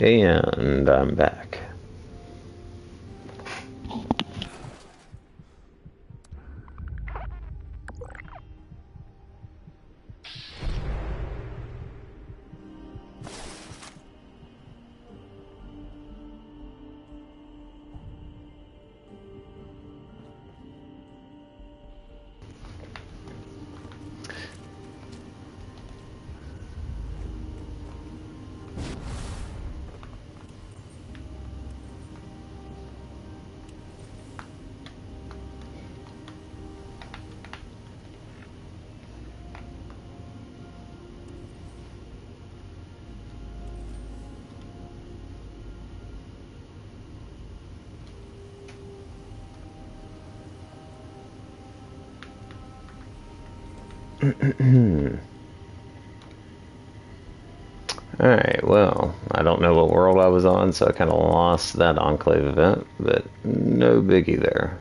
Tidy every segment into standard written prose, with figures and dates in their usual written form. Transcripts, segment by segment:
And I'm back. Alright, well, I don't know what world I was on, so I kind of lost that Enclave event, but no biggie there.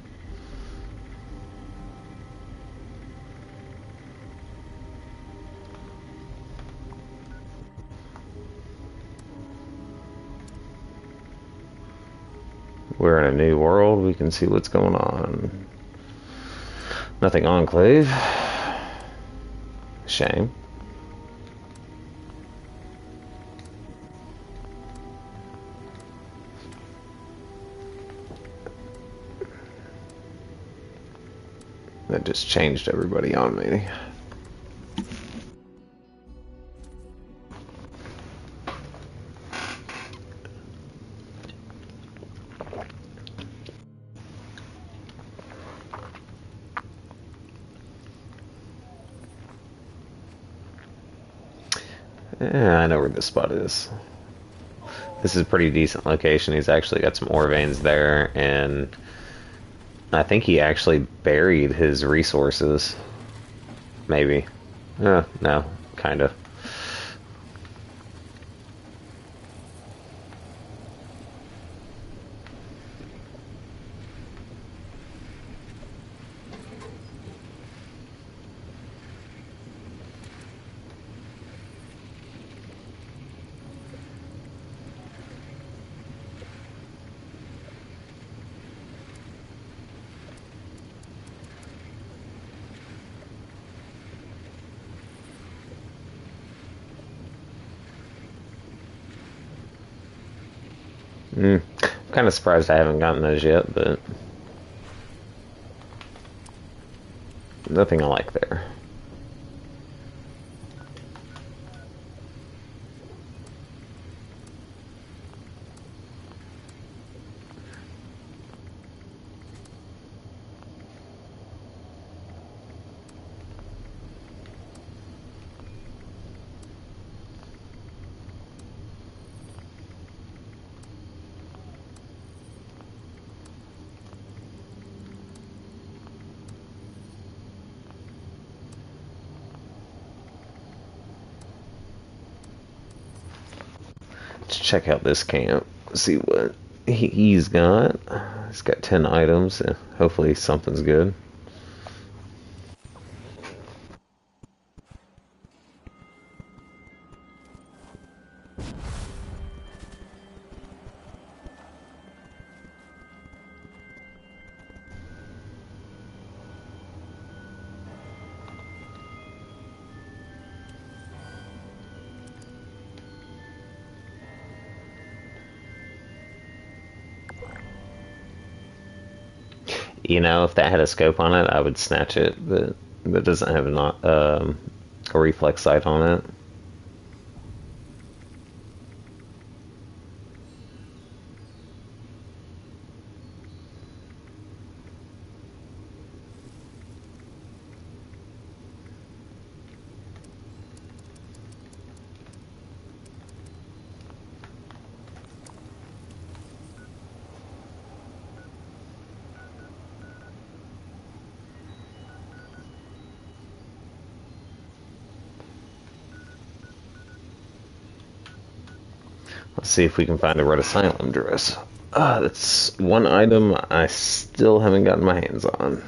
We're in a new world, we can see what's going on. Nothing Enclave. Shame. That just changed everybody on me. Yeah, I know where this spot is. This is a pretty decent location. He's actually got some ore veins there, and I think he actually buried his resources. Maybe. No, kind of. I'm kind of surprised I haven't gotten those yet, but nothing I like there. Let's check out this camp. See what he's got. He's got 10 items. Hopefully something's good. You know, if that had a scope on it, I would snatch it, but that doesn't have a reflex sight on it. Let's see if we can find a Red Asylum dress. That's one item I still haven't gotten my hands on.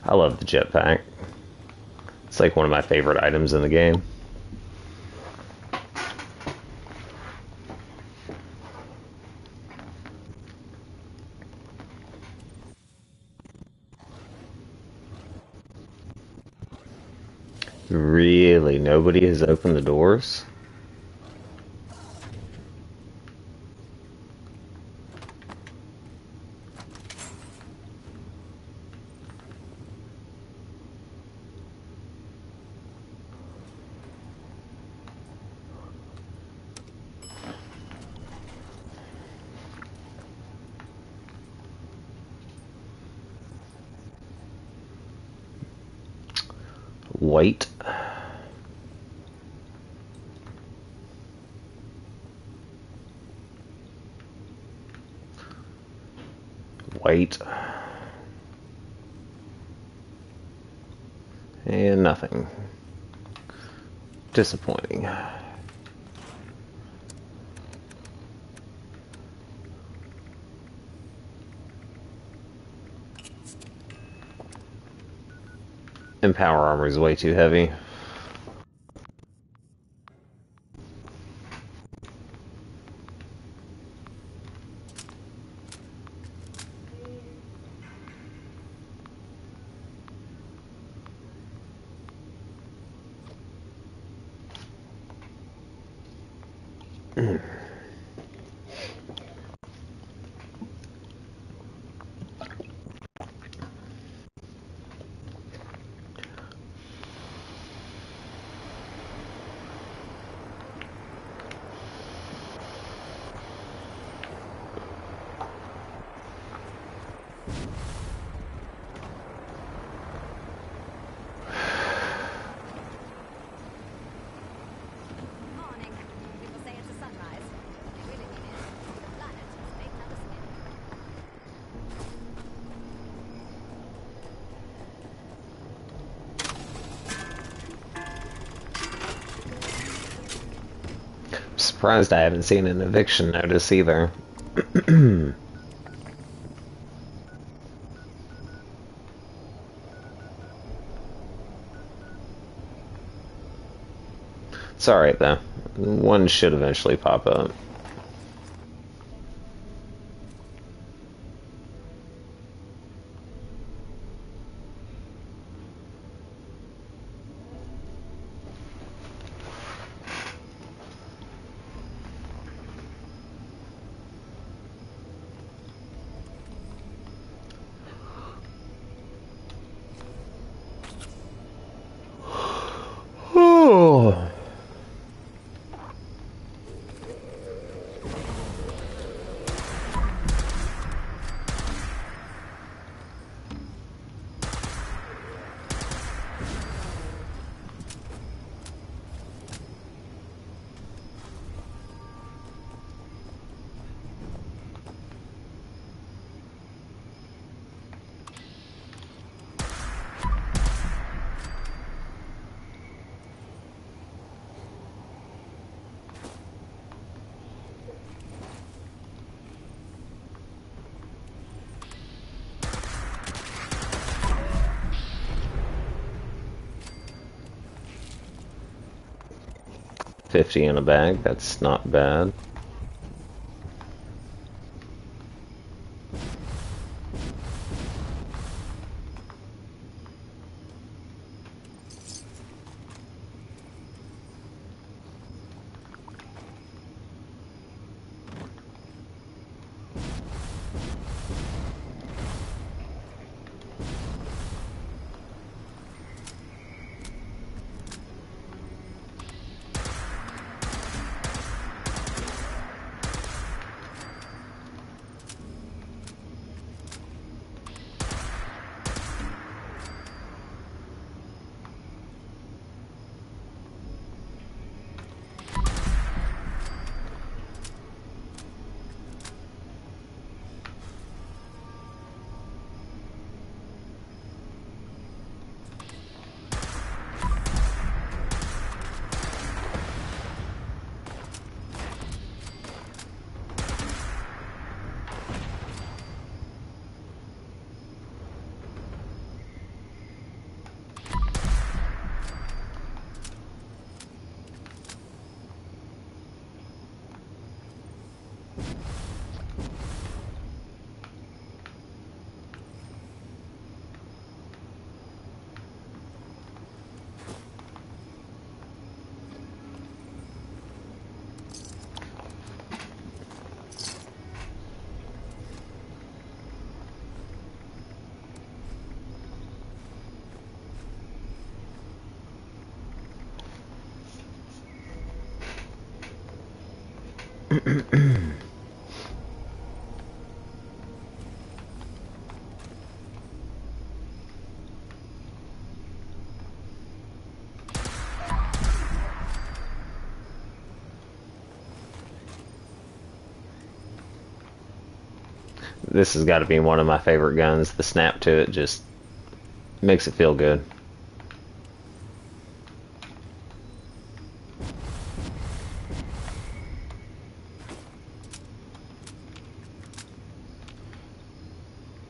I love the jetpack. It's like one of my favorite items in the game. Really? Nobody has opened the doors? White. White. And nothing. Disappointing. And power armor is way too heavy. Surprised I haven't seen an eviction notice either. It's alright though. One should eventually pop up. Oh. $50 in a bag, that's not bad. This has got to be one of my favorite guns. The snap to it just makes it feel good.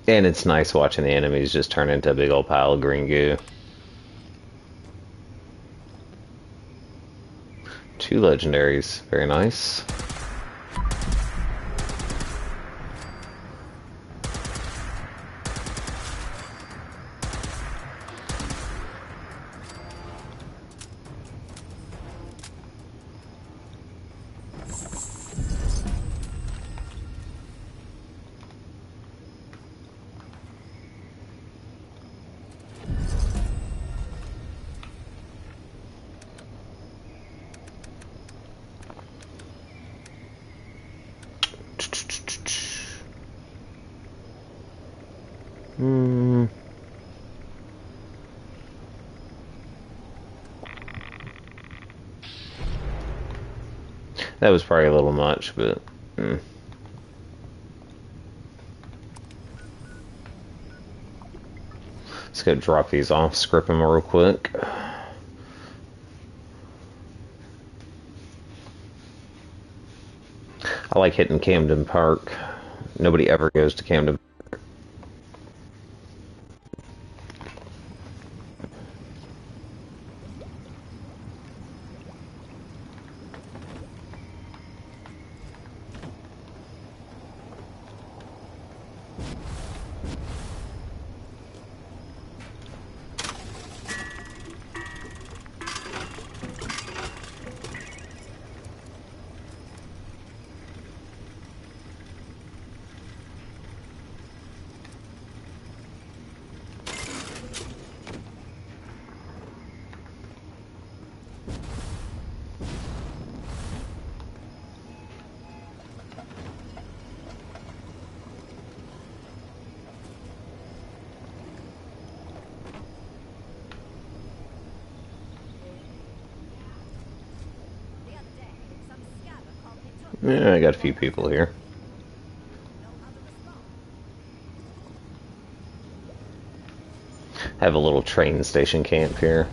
And it's nice watching the enemies just turn into a big old pile of green goo. 2 legendaries. Very nice. That was probably a little much, but... Let's go drop these off, script them real quick. I like hitting Camden Park. Nobody ever goes to Camden Park. Yeah, I got a few people here. Have a little train station camp here.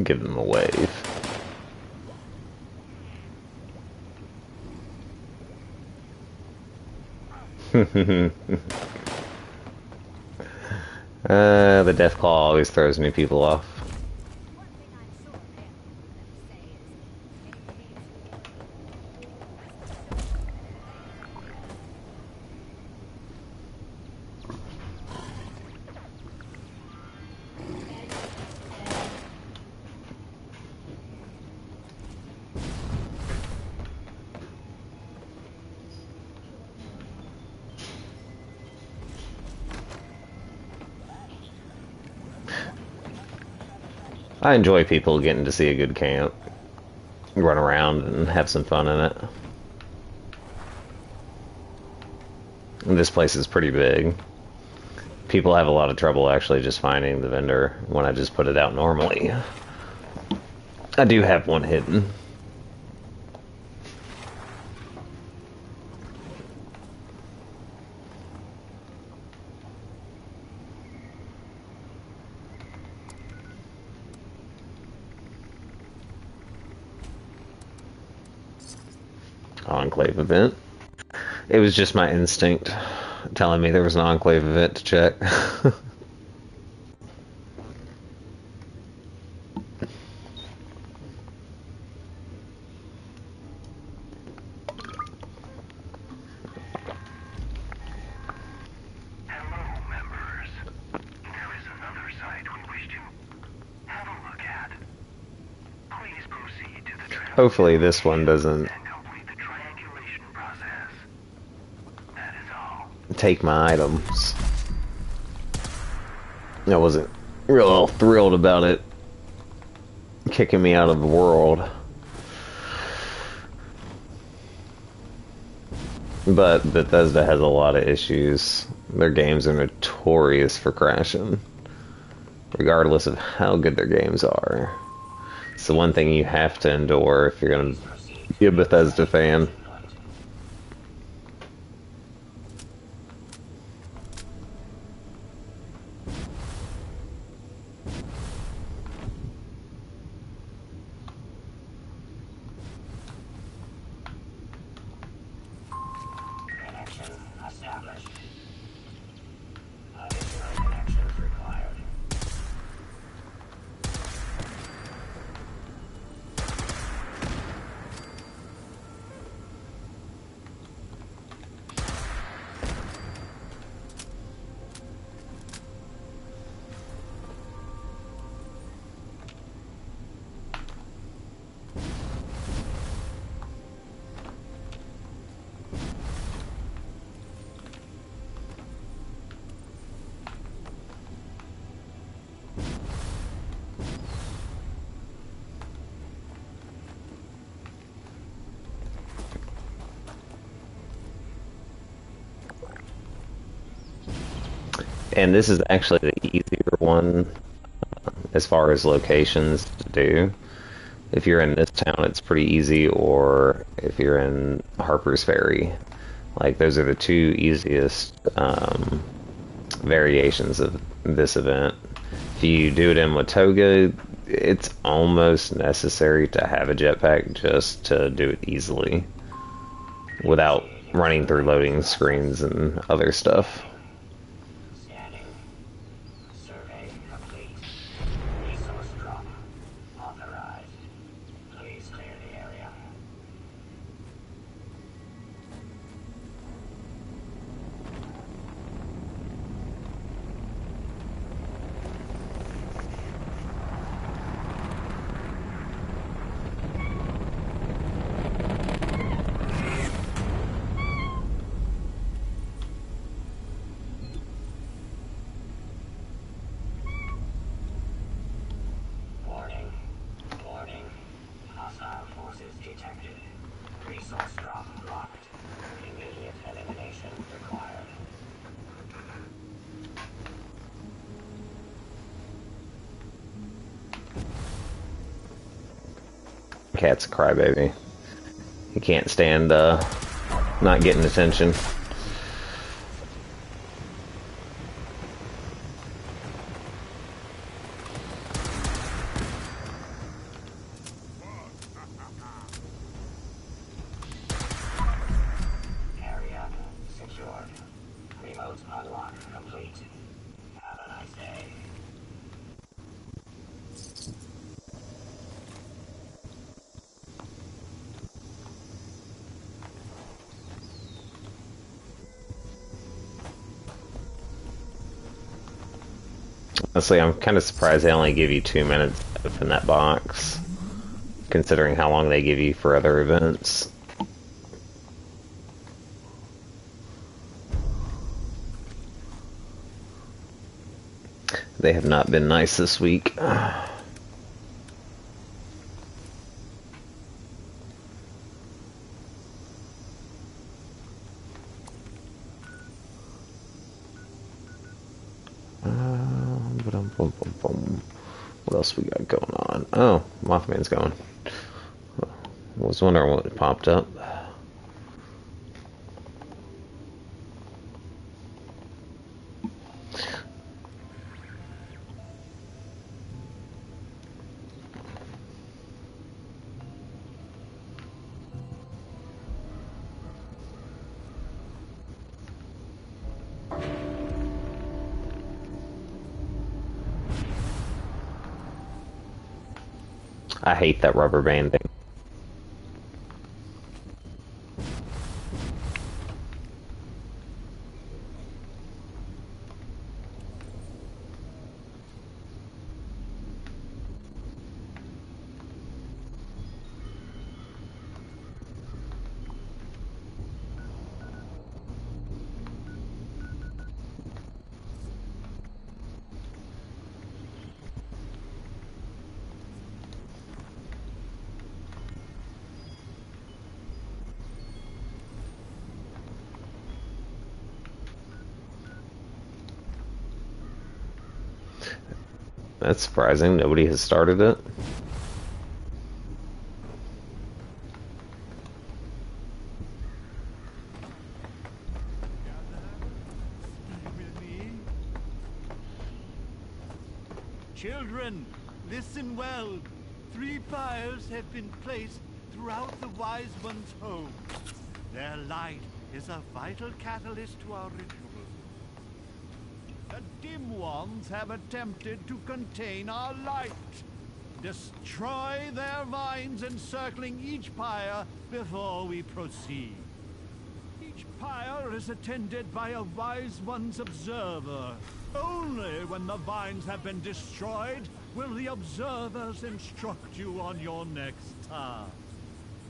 Give them a wave. The Deathclaw always throws new people off. I enjoy people getting to see a good camp. run around and have some fun in it. And this place is pretty big. People have a lot of trouble actually just finding the vendor when I just put it out normally. I do have one hidden. Enclave event. It was just my instinct telling me there was an Enclave event to check. Hopefully this one doesn't take my items. I wasn't real thrilled about it kicking me out of the world. But Bethesda has a lot of issues. Their games are notorious for crashing, regardless of how good their games are. It's the one thing you have to endure if you're going to be a Bethesda fan. And this is actually the easier one as far as locations to do. If you're in this town, it's pretty easy, or if you're in Harper's Ferry. Like, those are the two easiest variations of this event. If you do it in Watoga, it's almost necessary to have a jetpack just to do it easily without running through loading screens and other stuff. Cat's a crybaby. He can't stand not getting attention. Area secured. Remote unlock complete. Have a nice day. Honestly, I'm kind of surprised they only give you 2 minutes to open that box, considering how long they give you for other events. They have not been nice this week. else we got going on? Oh, Mothman's going. I was wondering what popped up. I hate that rubber banding. That's surprising. Nobody has started it. Children, listen well. 3 pyres have been placed throughout the Wise One's home. Their light is a vital catalyst to our ritual. The dim ones have attempted to contain our light. Destroy their vines encircling each pyre before we proceed. Each pyre is attended by a Wise One's observer. Only when the vines have been destroyed will the observers instruct you on your next task.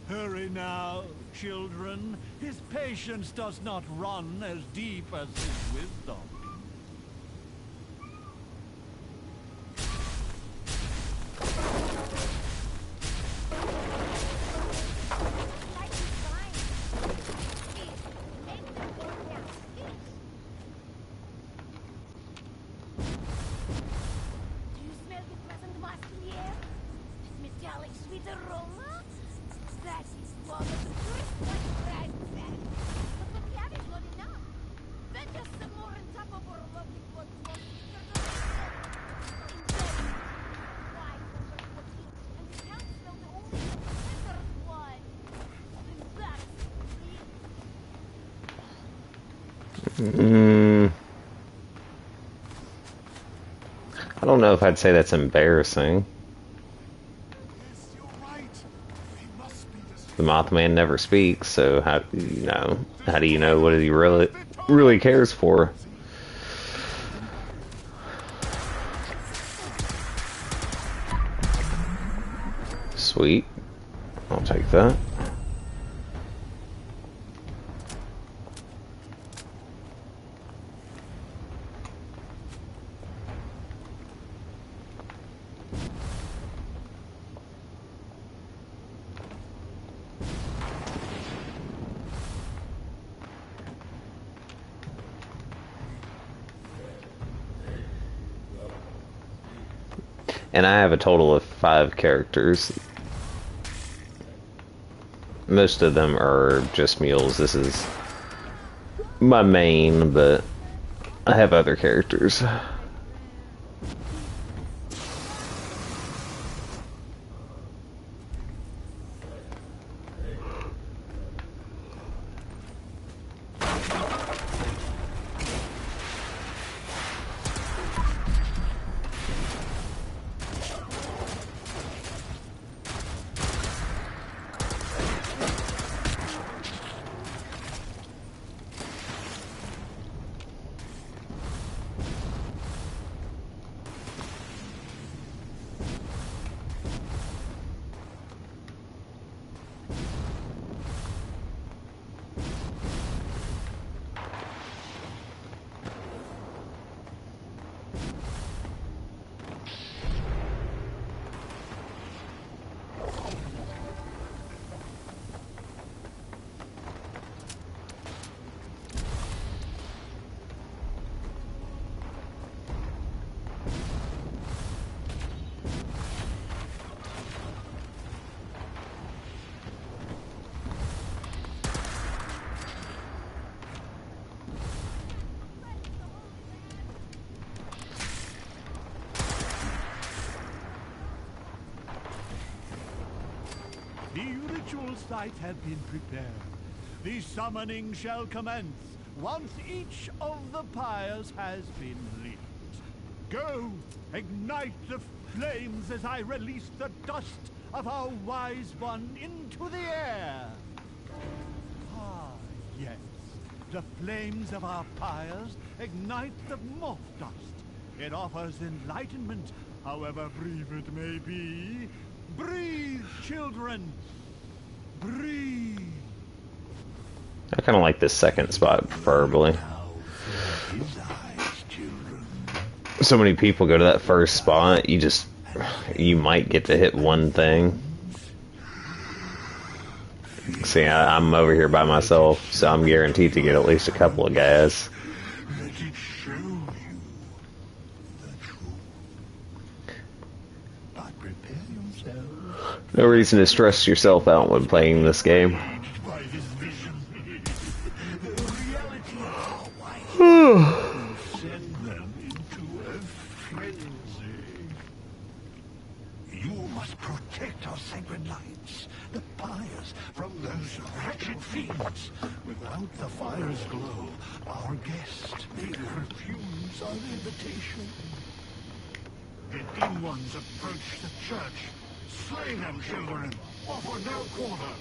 Hurry now, children. His patience does not run as deep as his wisdom. I don't know if I'd say that's embarrassing. The Mothman never speaks, so how do you know what he really cares for? Sweet. I'll take that. And I have a total of 5 characters. Most of them are just mules. This is my main, but I have other characters. ritual site have been prepared. The summoning shall commence once each of the pyres has been lit. Go, ignite the flames as I release the dust of our wise one into the air. Ah, yes. The flames of our pyres ignite the moth dust. It offers enlightenment, however brief it may be. Breathe, children. Breathe. I kind of like this second spot, preferably. So many people go to that first spot, you might get to hit one thing. See, I'm over here by myself, so I'm guaranteed to get at least a couple of guys. No reason to stress yourself out when playing this game. You must protect our sacred lights, the pyres, from those wretched fiends. Without the fire's glow, our guest may refuse our invitation. The dim ones approach the church. Slay them, children. Offer no quarter.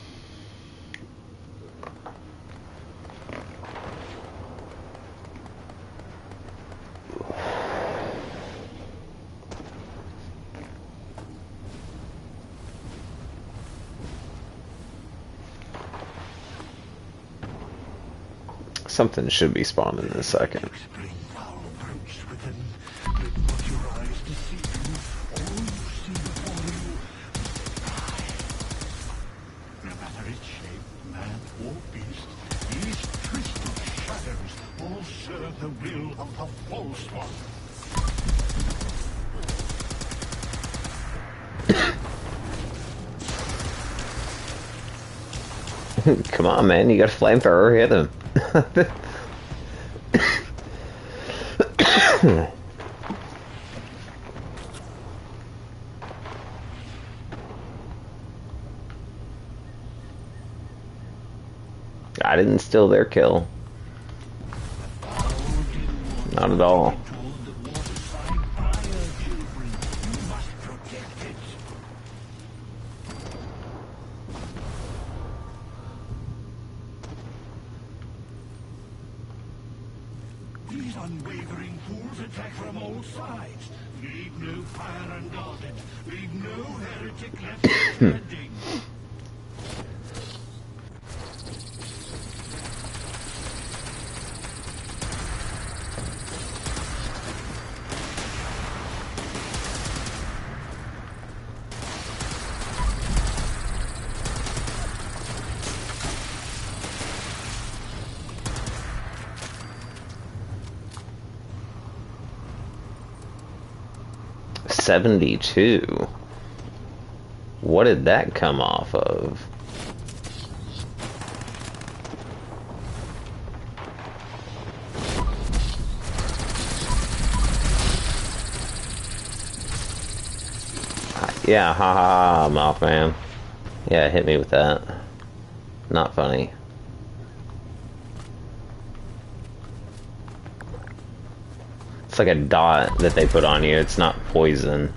Something should be spawning in a second. The will of the false one. Come on, man, you got a flamethrower, hit him. I didn't steal their kill. Not at all. These unwavering fools attack from all sides. Leave no fire unguarded. Leave no heretic left standing. $72. What did that come off of? Yeah, ha ha ha, Mothman. Yeah, hit me with that. Not funny. It's like a dot that they put on you. It's not poison.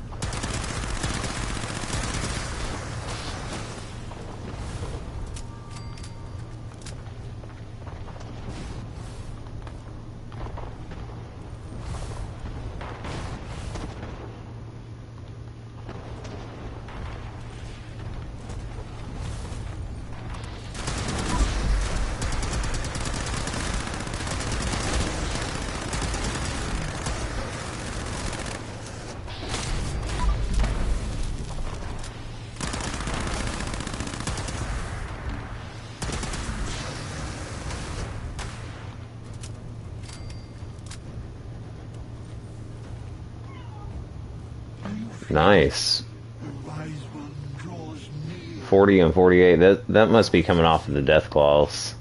Nice. 40 and 48. That must be coming off of the death claws.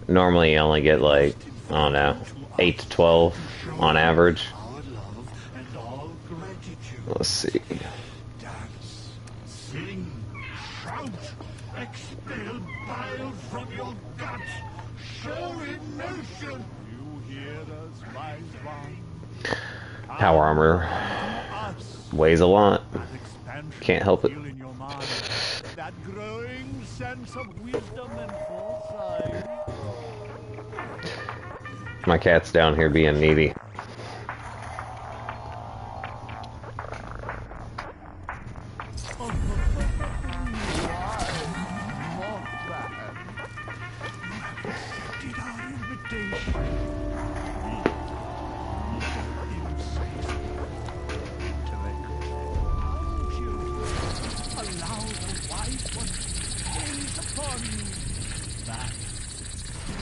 Normally you only get like, I don't know, 8 to 12 on average. Let's see. Dance, sing, shout, expel bile from your guts, show emotion. You hear us, my swan? Power armor weighs a lot. Can't help it. In your mind, that growing sense of wisdom and foresight. My cat's down here being needy.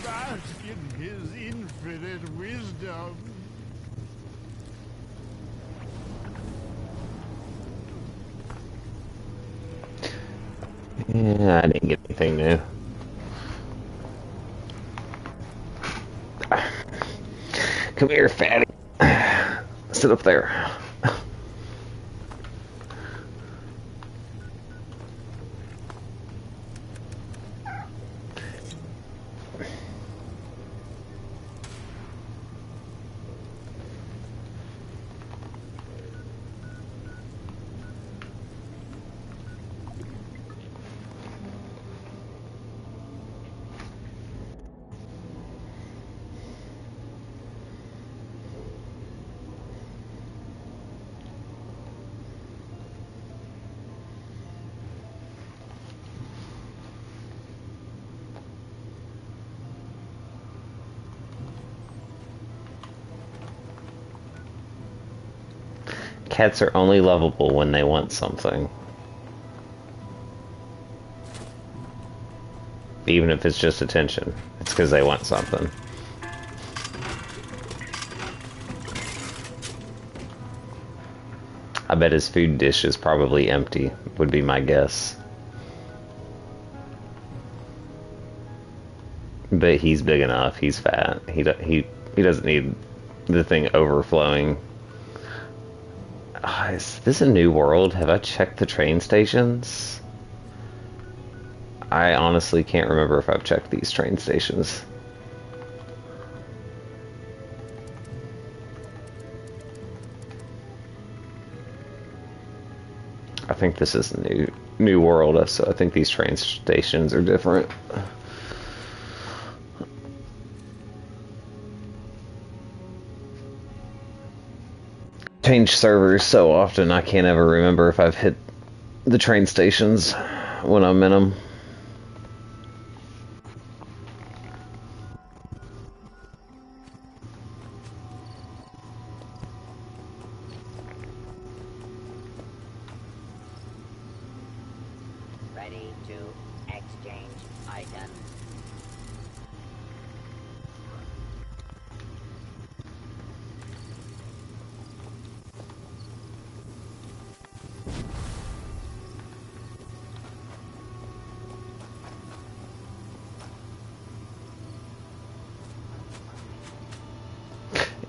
Bask in his infinite wisdom. Yeah, I didn't get anything new. Come here, fatty. Sit up there. Cats are only lovable when they want something. Even if it's just attention. It's because they want something. I bet his food dish is probably empty, would be my guess. But he's big enough, he's fat. He doesn't need the thing overflowing. Is this a new world? Have I checked the train stations? I honestly can't remember if I've checked these train stations. I think this is a new world, so I think these train stations are different. Change servers so often I can't ever remember if I've hit the train stations when I'm in them. Ready to exchange items.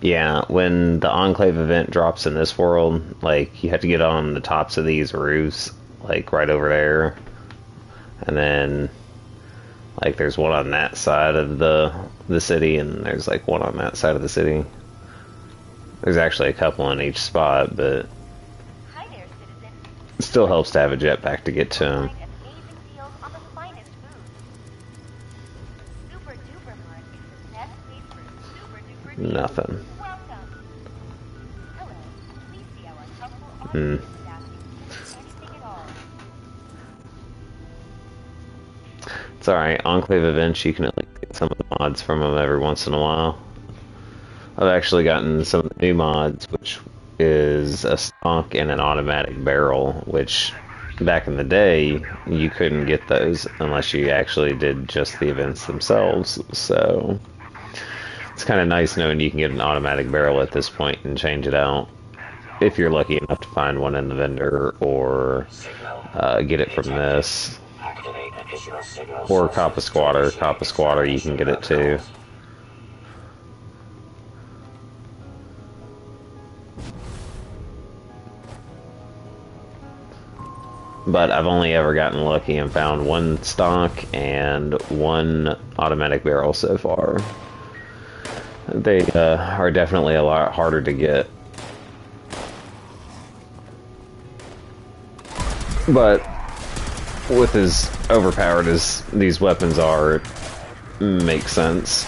Yeah, when the Enclave event drops in this world, like, you have to get on the tops of these roofs, like, right over there. And then, like, there's one on that side of the city, and there's, like, one on that side of the city. There's actually a couple in each spot, but Hi there, citizen. it still helps to have a jetpack to get to them. Find amazing deals on the finest food. Super Duper Mart is the best place for super duper deals. Nothing. Welcome. Hello. Please see our helpful Hmm. office staff if anything at all. It's alright, Enclave events, you can at least get some of the mods from them every once in a while. I've actually gotten some of the new mods, which is a stock and an automatic barrel, which back in the day, you couldn't get those unless you actually did just the events themselves, so it's kind of nice knowing you can get an automatic barrel at this point and change it out, if you're lucky enough to find one in the vendor, or get it from this. Activate additional signals. Or Coppa Squatter. Coppa Squatter, you can get it too. but I've only ever gotten lucky and found one stock and one automatic barrel so far. They are definitely a lot harder to get. But with as overpowered as these weapons are, it makes sense.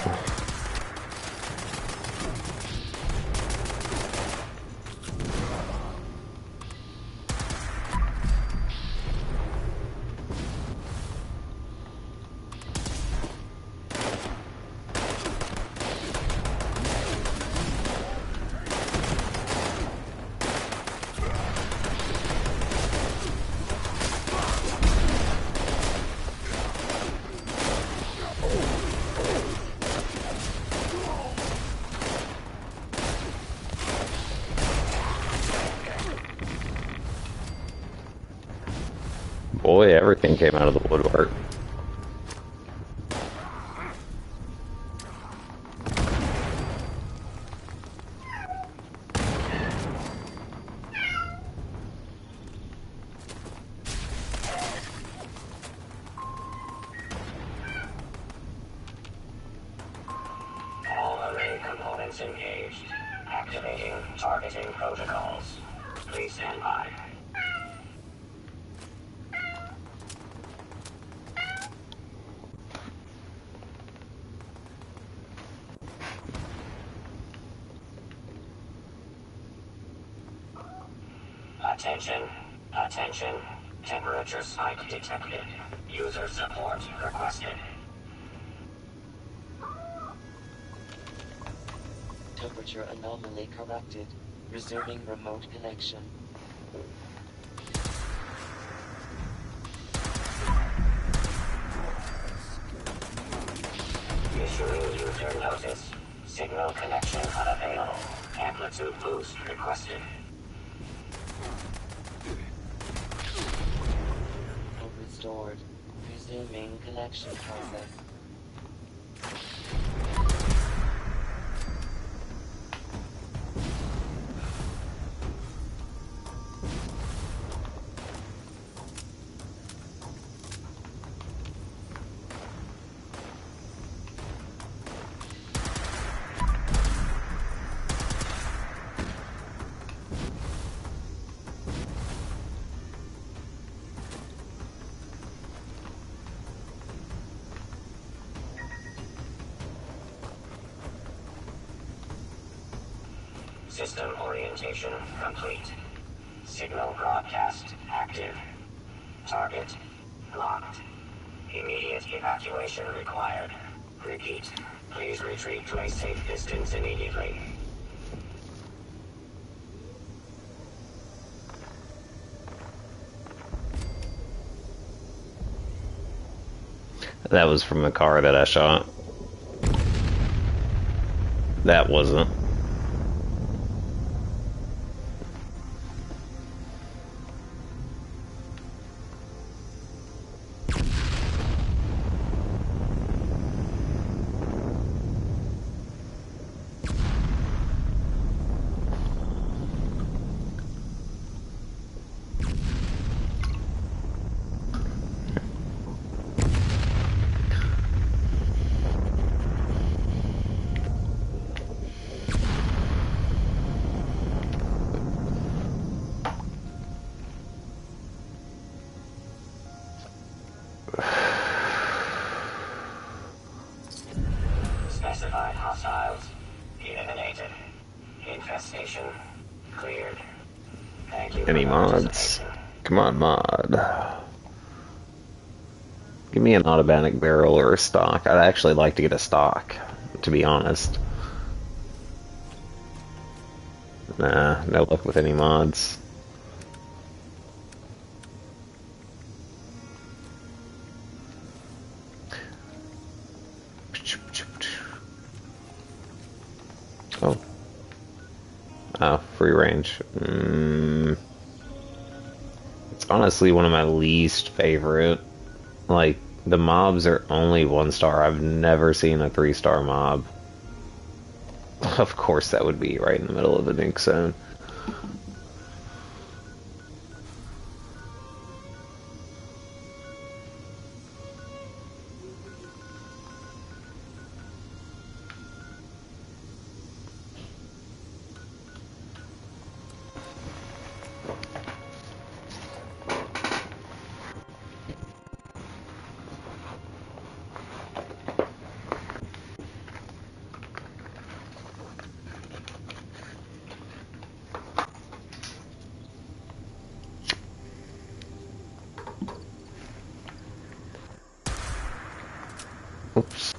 Boy, everything came out of the woodwork. All array components engaged. Activating targeting protocols. Please stand by. Attention. Attention. Temperature spike detected. User support requested. Temperature anomaly corrected. Resuming remote connection. Issuing user notice. Signal connection unavailable. Amplitude boost requested. Restored. Resuming connection process. System orientation complete. Signal broadcast active. Target locked. Immediate evacuation required. Repeat. Please retreat to a safe distance immediately. That was from the car that I shot. That wasn't. Specified hostiles eliminated. Infestation cleared. Thank you. Any for mods? participation. Come on, mod. Give me an automatic barrel or a stock. I'd actually like to get a stock, to be honest. Nah, no luck with any mods. Oh. Oh, free range. It's honestly one of my least favorite. Like, the mobs are only 1-star. I've never seen a 3-star mob. Of course that would be right in the middle of the nuke zone. Oops.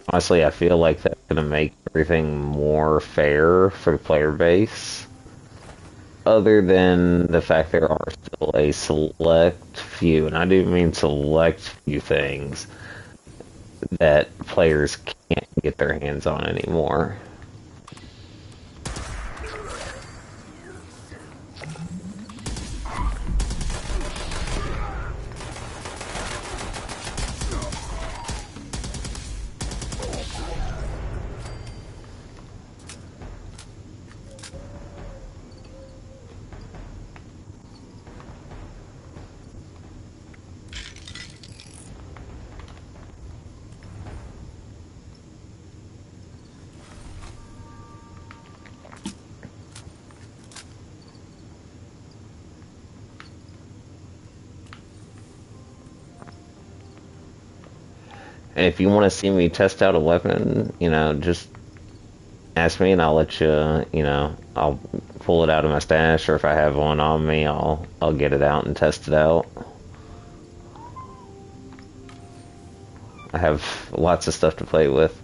Honestly, I feel like that's gonna make everything more fair for the player base. Other than the fact there are still a select few, and I do mean select few things that players can't get their hands on anymore. And if you want to see me test out a weapon, just ask me and I'll let you, I'll pull it out of my stash, or if I have one on me, I'll get it out and test it out. I have lots of stuff to play with.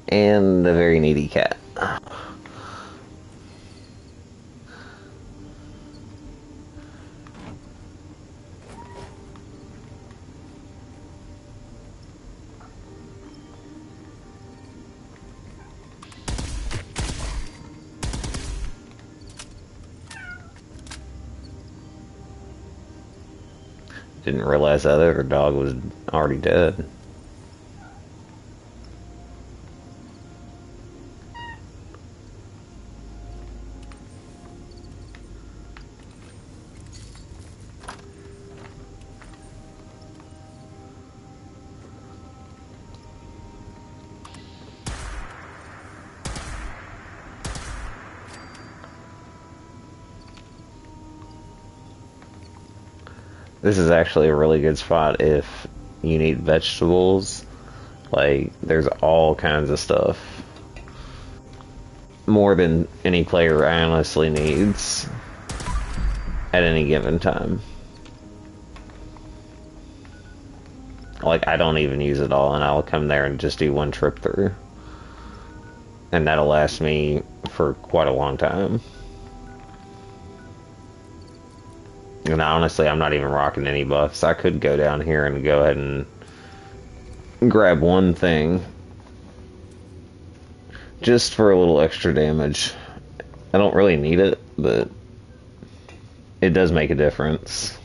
And a very needy cat. Didn't realize that other dog was already dead. This is actually a really good spot if you need vegetables. Like, there's all kinds of stuff. More than any player honestly needs at any given time. Like, I don't even use it all, and I'll come there and just do one trip through. And that'll last me for quite a long time. And honestly, I'm not even rocking any buffs. I could go down here and go ahead and grab one thing just for a little extra damage. I don't really need it, but it does make a difference.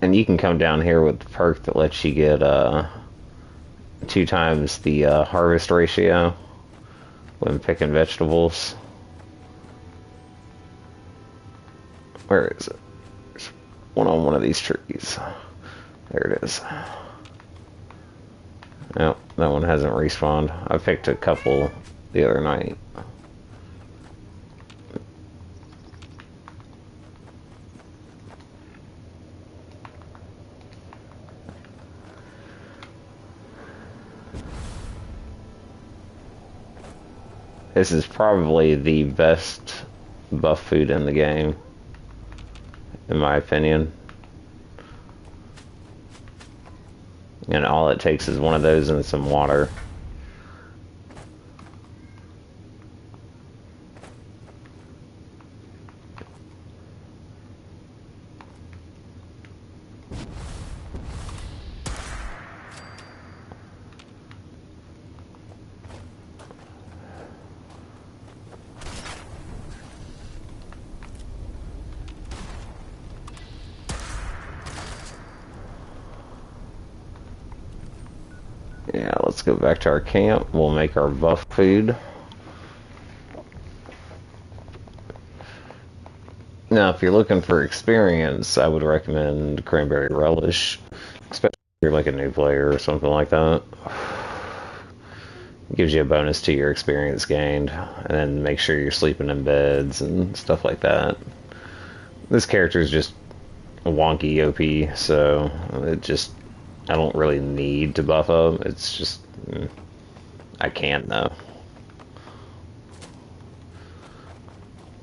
And you can come down here with the perk that lets you get 2 times the harvest ratio when picking vegetables. Where is it? There's one on one of these trees. There it is. No, that one hasn't respawned. I picked a couple the other night. This is probably the best buff food in the game, in my opinion. And all it takes is one of those and some water. Yeah, let's go back to our camp. We'll make our buff food. Now, if you're looking for experience, I would recommend Cranberry Relish, especially if you're like a new player or something like that. It gives you a bonus to your experience gained, and then make sure you're sleeping in beds and stuff like that. This character is just wonky OP, so I don't really need to buff up. It's just I can though.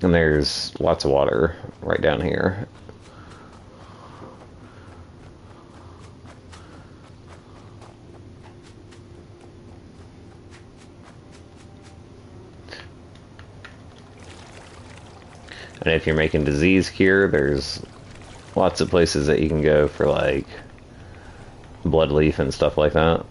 And there's lots of water right down here. And if you're making disease cure, there's lots of places that you can go for like blood leaf and stuff like that.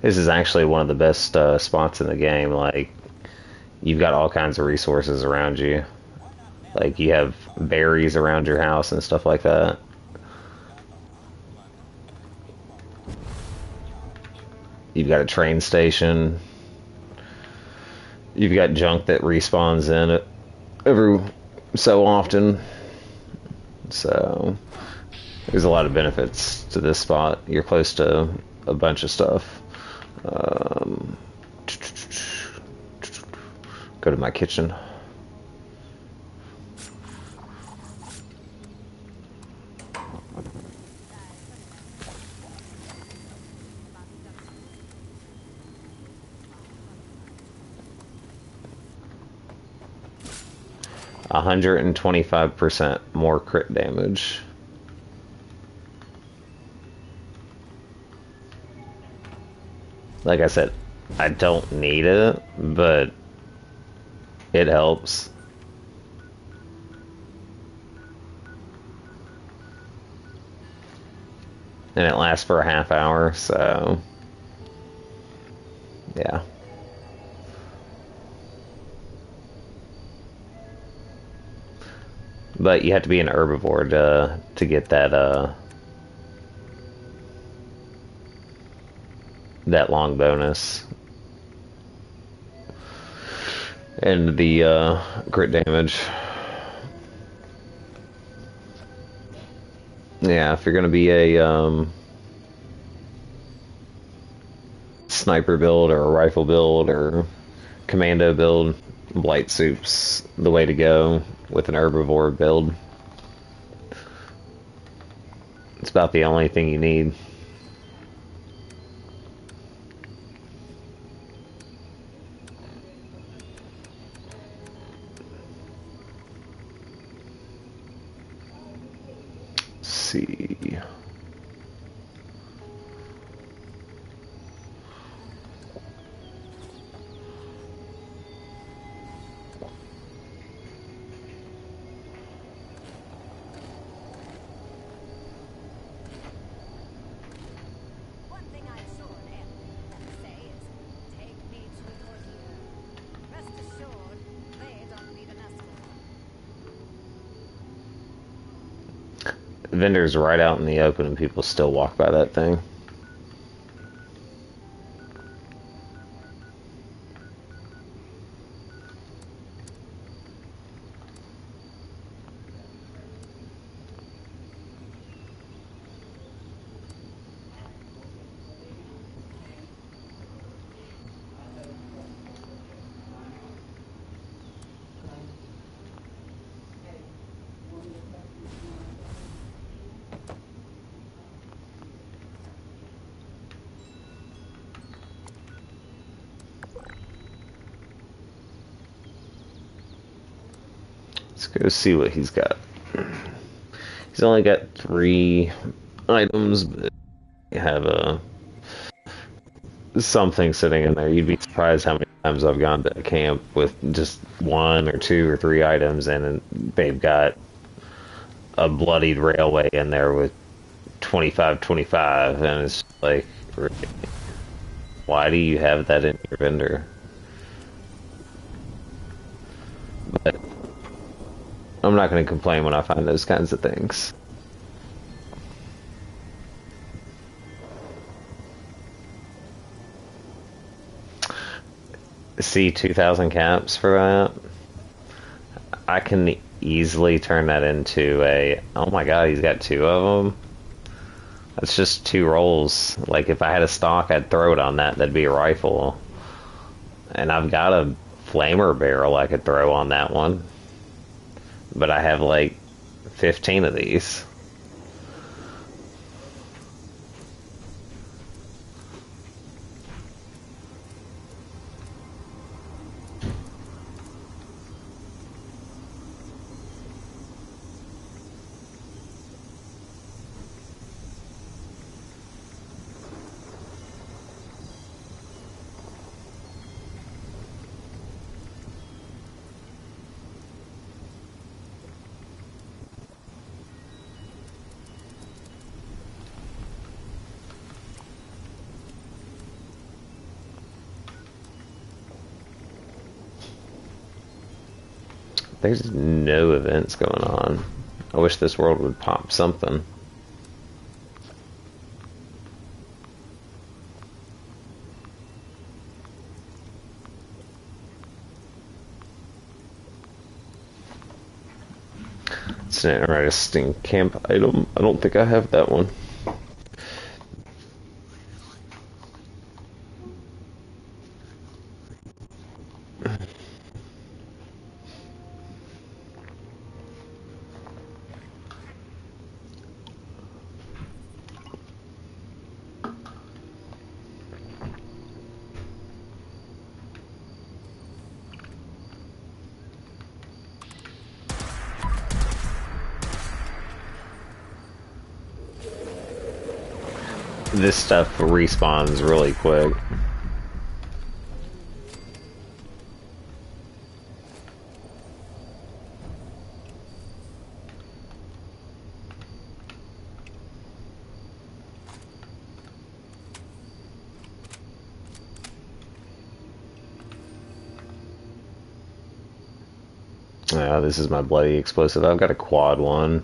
This is actually one of the best spots in the game. Like, you've got all kinds of resources around you. Like, you have berries around your house and stuff like that. You've got a train station. You've got junk that respawns in it every so often. So, there's a lot of benefits to this spot. You're close to a bunch of stuff. Go to my kitchen. A 125% more crit damage. Like I said, I don't need it, but it helps. And it lasts for a half hour, so yeah. But you have to be an herbivore to get that that long bonus. And the crit damage. Yeah, if you're gonna be a sniper build or a rifle build or commando build, Blight Soup's the way to go with an herbivore build. It's about the only thing you need. Let's see. vendors right out in the open and people still walk by that thing. Let's go see what he's got. He's only got 3 items, but you have something sitting in there. You'd be surprised how many times I've gone to a camp with just 1 or 2 or 3 items, and they've got a bloodied railway in there with 25, and it's like, why do you have that in your vendor? But I'm not going to complain when I find those kinds of things. See, 2,000 caps for that. I can easily turn that into a, oh my god, he's got 2 of them. That's just 2 rolls. Like, if I had a stock, I'd throw it on that. That'd be a rifle. And I've got a flamer barrel I could throw on that one. But I have like 15 of these. There's no events going on. I wish this world would pop something. It's an interesting camp item. I don't think I have that one. This stuff respawns really quick. This is my bloody explosive. I've got a quad one.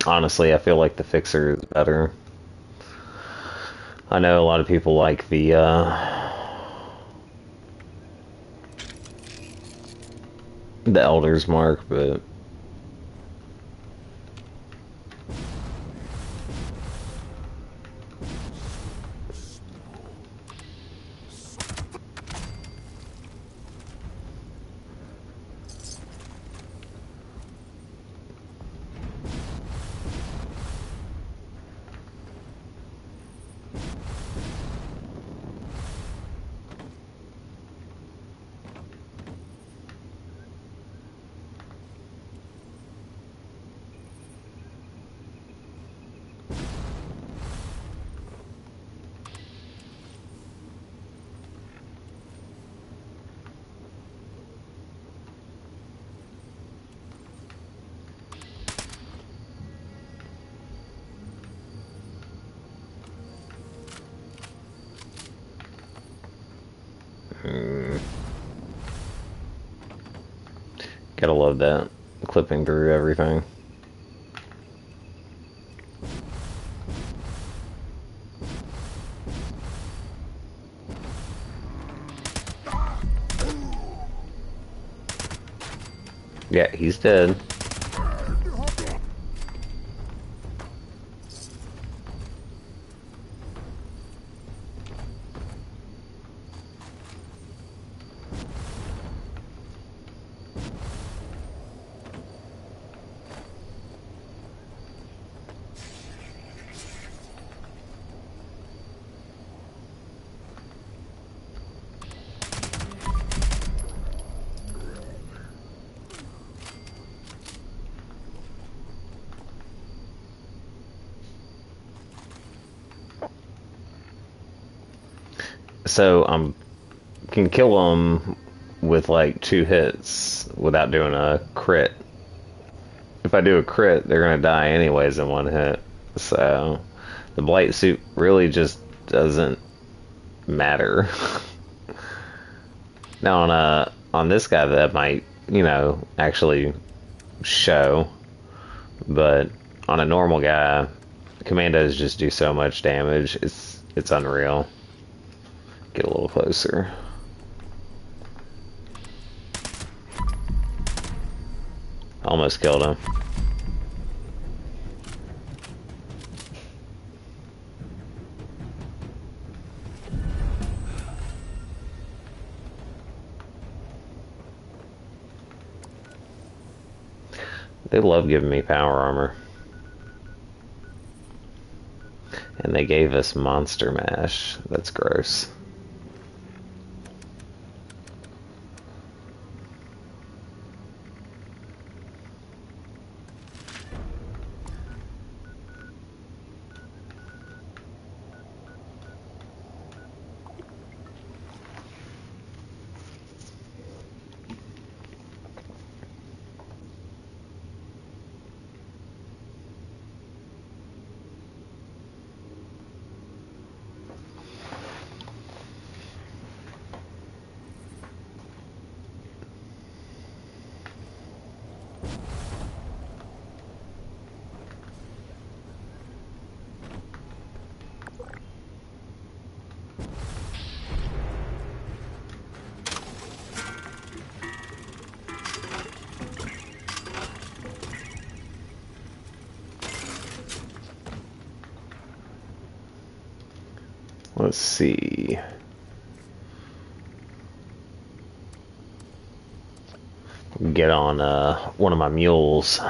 Honestly, I feel like the fixer is better. I know a lot of people like the Elder's Mark, but Gotta love that. Clipping through everything. Yeah, he's dead. So can kill them with like 2 hits without doing a crit. If I do a crit, they're gonna die anyways in 1 hit. So the blight suit really just doesn't matter. Now on this guy that might, actually show, but on a normal guy, commandos just do so much damage. It's unreal. Get a little closer. Almost killed him. They love giving me power armor. And they gave us monster mash. That's gross. Let's see. Get on one of my mules.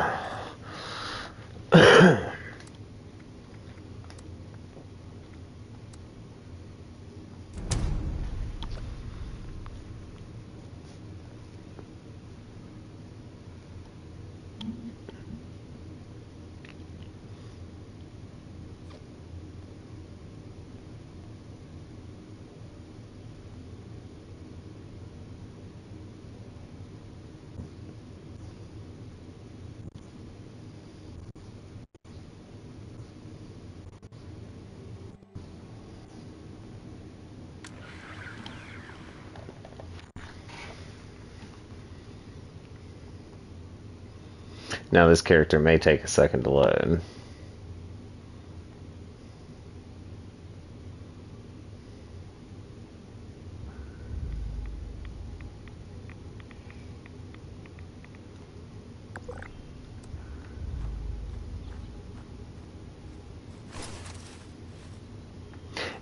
Now this character may take a second to load.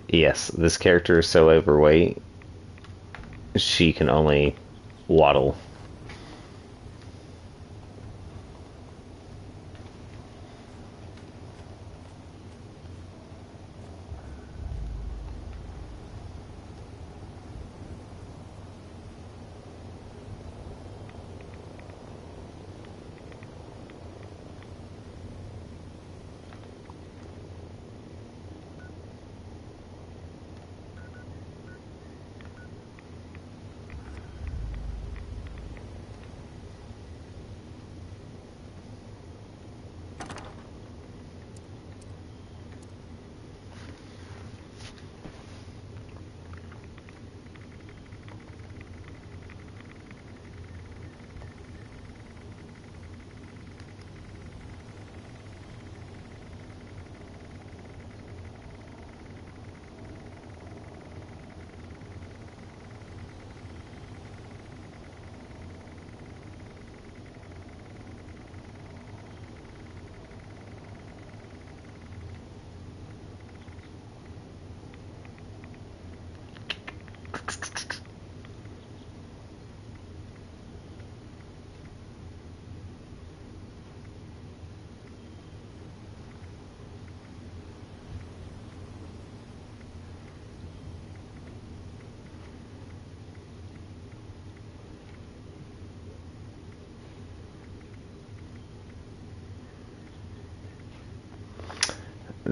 Yes, this character is so overweight, she can only waddle.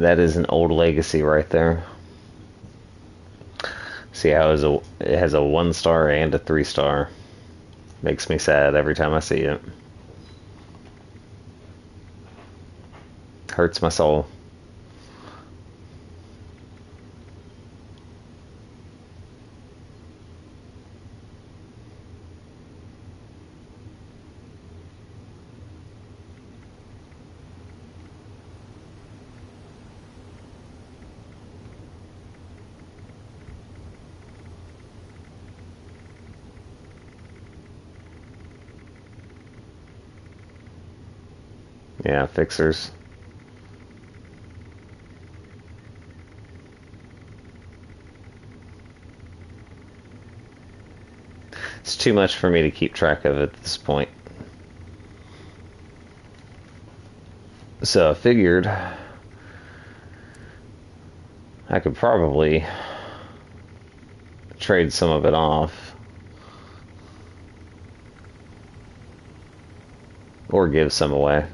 That is an old legacy right there. See how it has a 1-star and a 3-star. Makes me sad every time I see it. Hurts my soul. Yeah, fixers. It's too much for me to keep track of at this point. So I figured I could probably trade some of it off. Or give some away.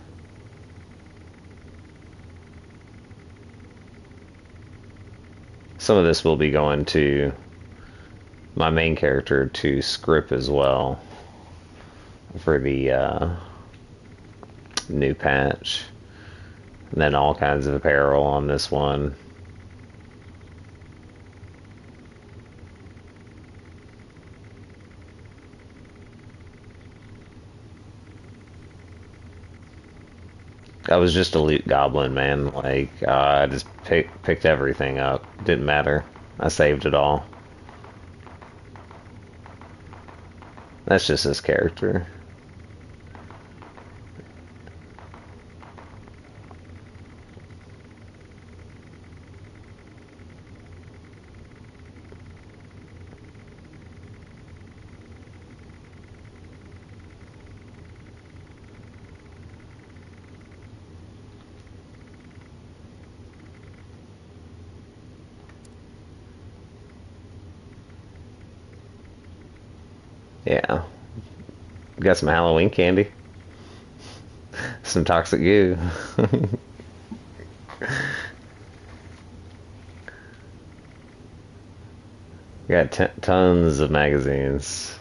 Some of this will be going to my main character, to Scrip as well, for the new patch. And then all kinds of apparel on this one. I was just a loot goblin, man. Like, I just picked everything up. Didn't matter. I saved it all. That's just his character. Yeah. Got some Halloween candy. Some toxic goo. Got tons of magazines.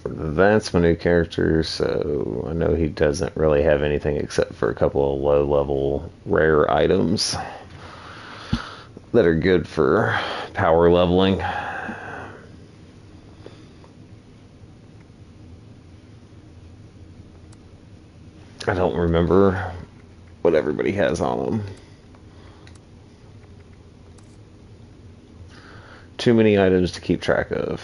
That's my new character, so I know he doesn't really have anything except for a couple of low-level rare items that are good for power leveling. I don't remember what everybody has on them. Too many items to keep track of.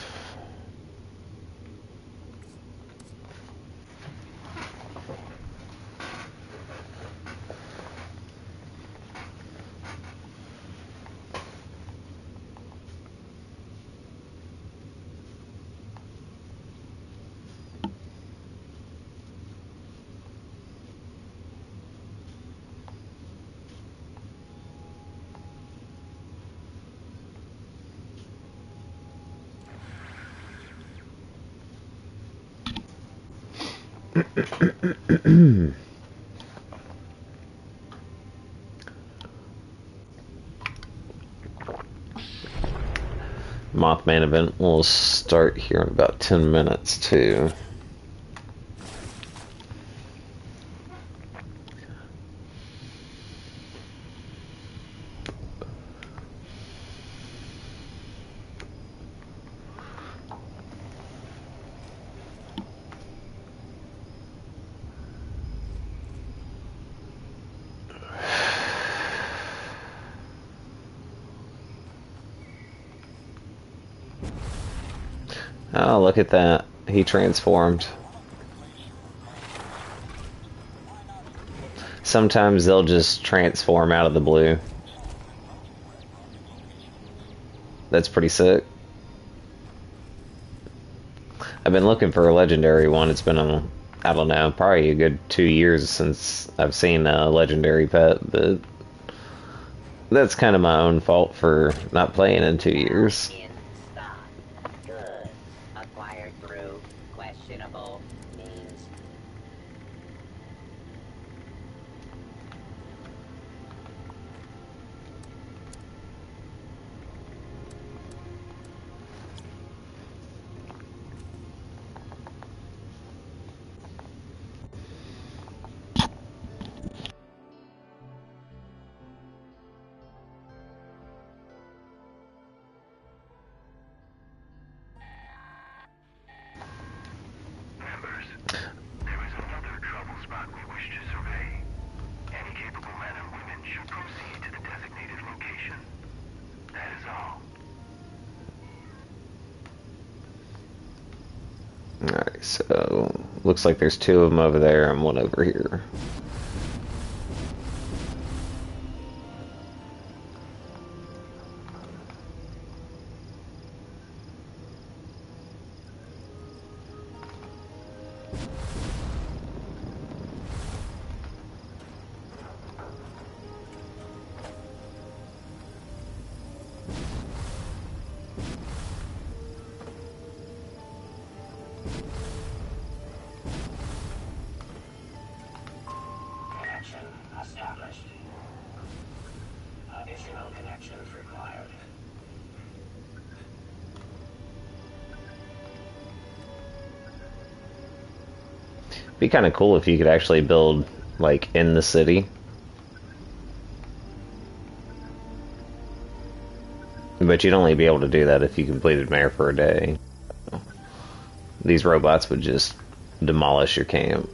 Mothman event will start here in about 10 minutes too. Oh, look at that. He transformed. Sometimes they'll just transform out of the blue. That's pretty sick. I've been looking for a legendary one. It's been I don't know, probably a good 2 years since I've seen a legendary pet, but that's kind of my own fault for not playing in 2 years. In stock. Good. Acquired through questionable means. Members, there is another trouble spot we wish to survey. Any capable men and women should proceed to the designated location. That is all. Alright, so looks like there's 2 of them over there and 1 over here. Connection established. Additional connections required. Be kind of cool if you could actually build, like, in the city. But you'd only be able to do that if you completed Mayor for a day. These robots would just demolish your camp.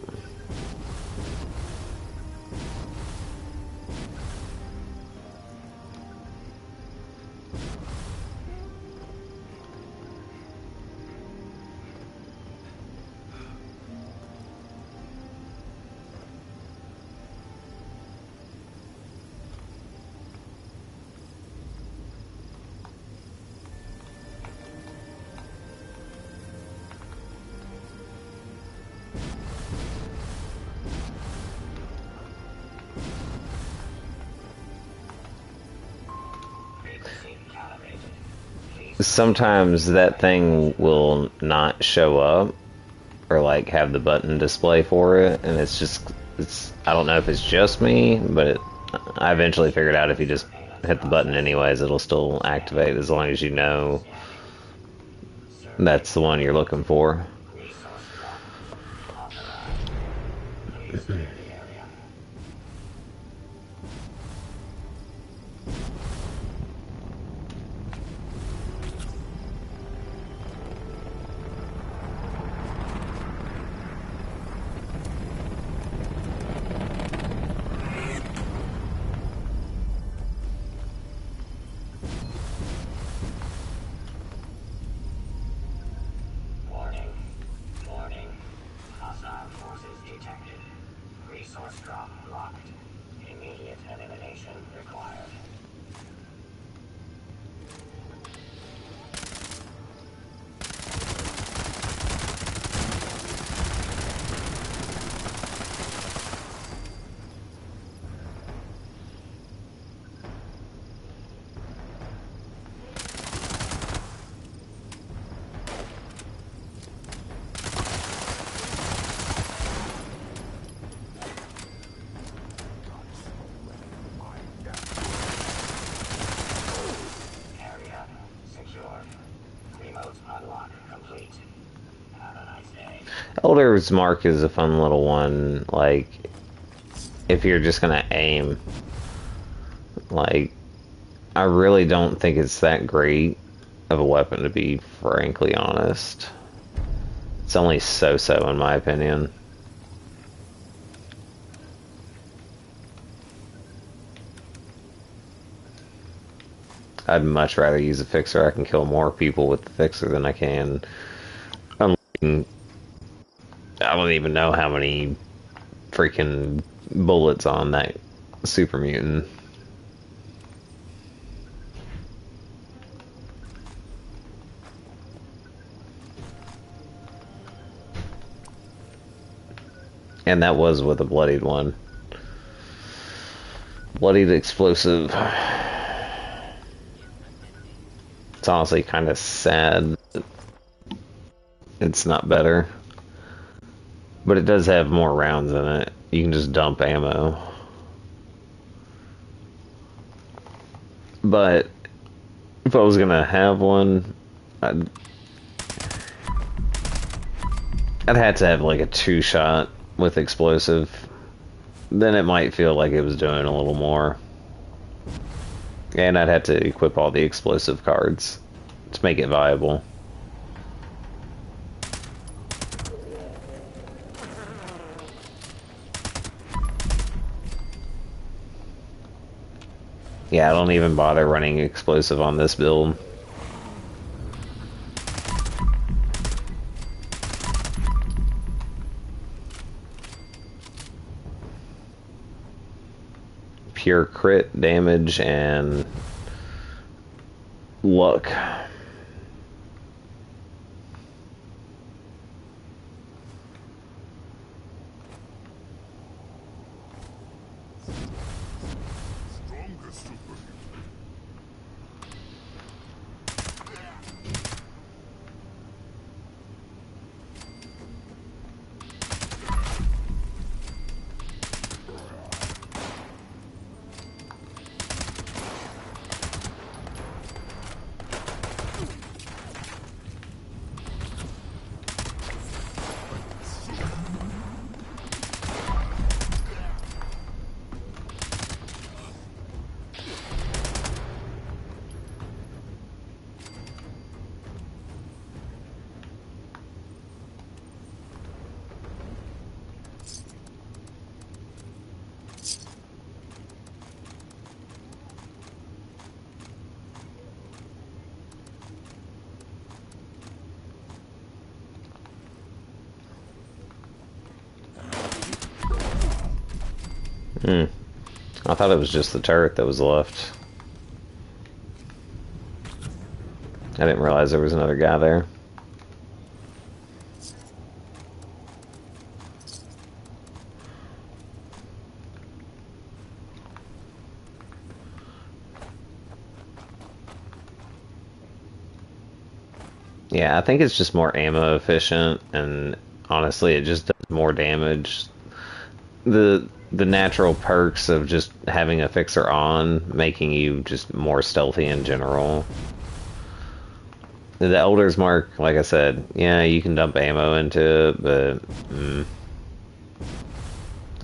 Frequency calibrated. Please Sometimes that thing will not show up or like have the button display for it, and it's I don't know if it's just me, but I eventually figured out if you just hit the button anyways, it'll still activate as long as you know that's the one you're looking for. resource drop. Authorized. Please clear the area. Warning. Warning. Hostile forces detected. Resource drop locked. Immediate elimination required. Area secured. Remote unlock complete. Have a nice day. Elder's Mark is a fun little one, like, if you're just gonna aim. Like, I really don't think it's that great of a weapon, to be frankly honest. It's only so-so in my opinion. I'd much rather use a fixer. I can kill more people with the fixer than I can. I don't even know how many freaking bullets on that super mutant. And that was with a bloodied one. Bloodied explosive. It's honestly kind of sad. It's not better. But it does have more rounds in it. You can just dump ammo. But if I was gonna have one, I'd have to have like a 2-shot with explosive. Then it might feel like it was doing a little more. And I'd have to equip all the explosive cards to make it viable. Yeah, I don't even bother running explosive on this build. Pure crit damage and luck. I thought it was just the turret that was left. I didn't realize there was another guy there. Yeah, I think it's just more ammo efficient, and honestly, it just does more damage. The natural perks of just having a fixer on, making you just more stealthy in general. The Elder's Mark, like I said, yeah, you can dump ammo into it, but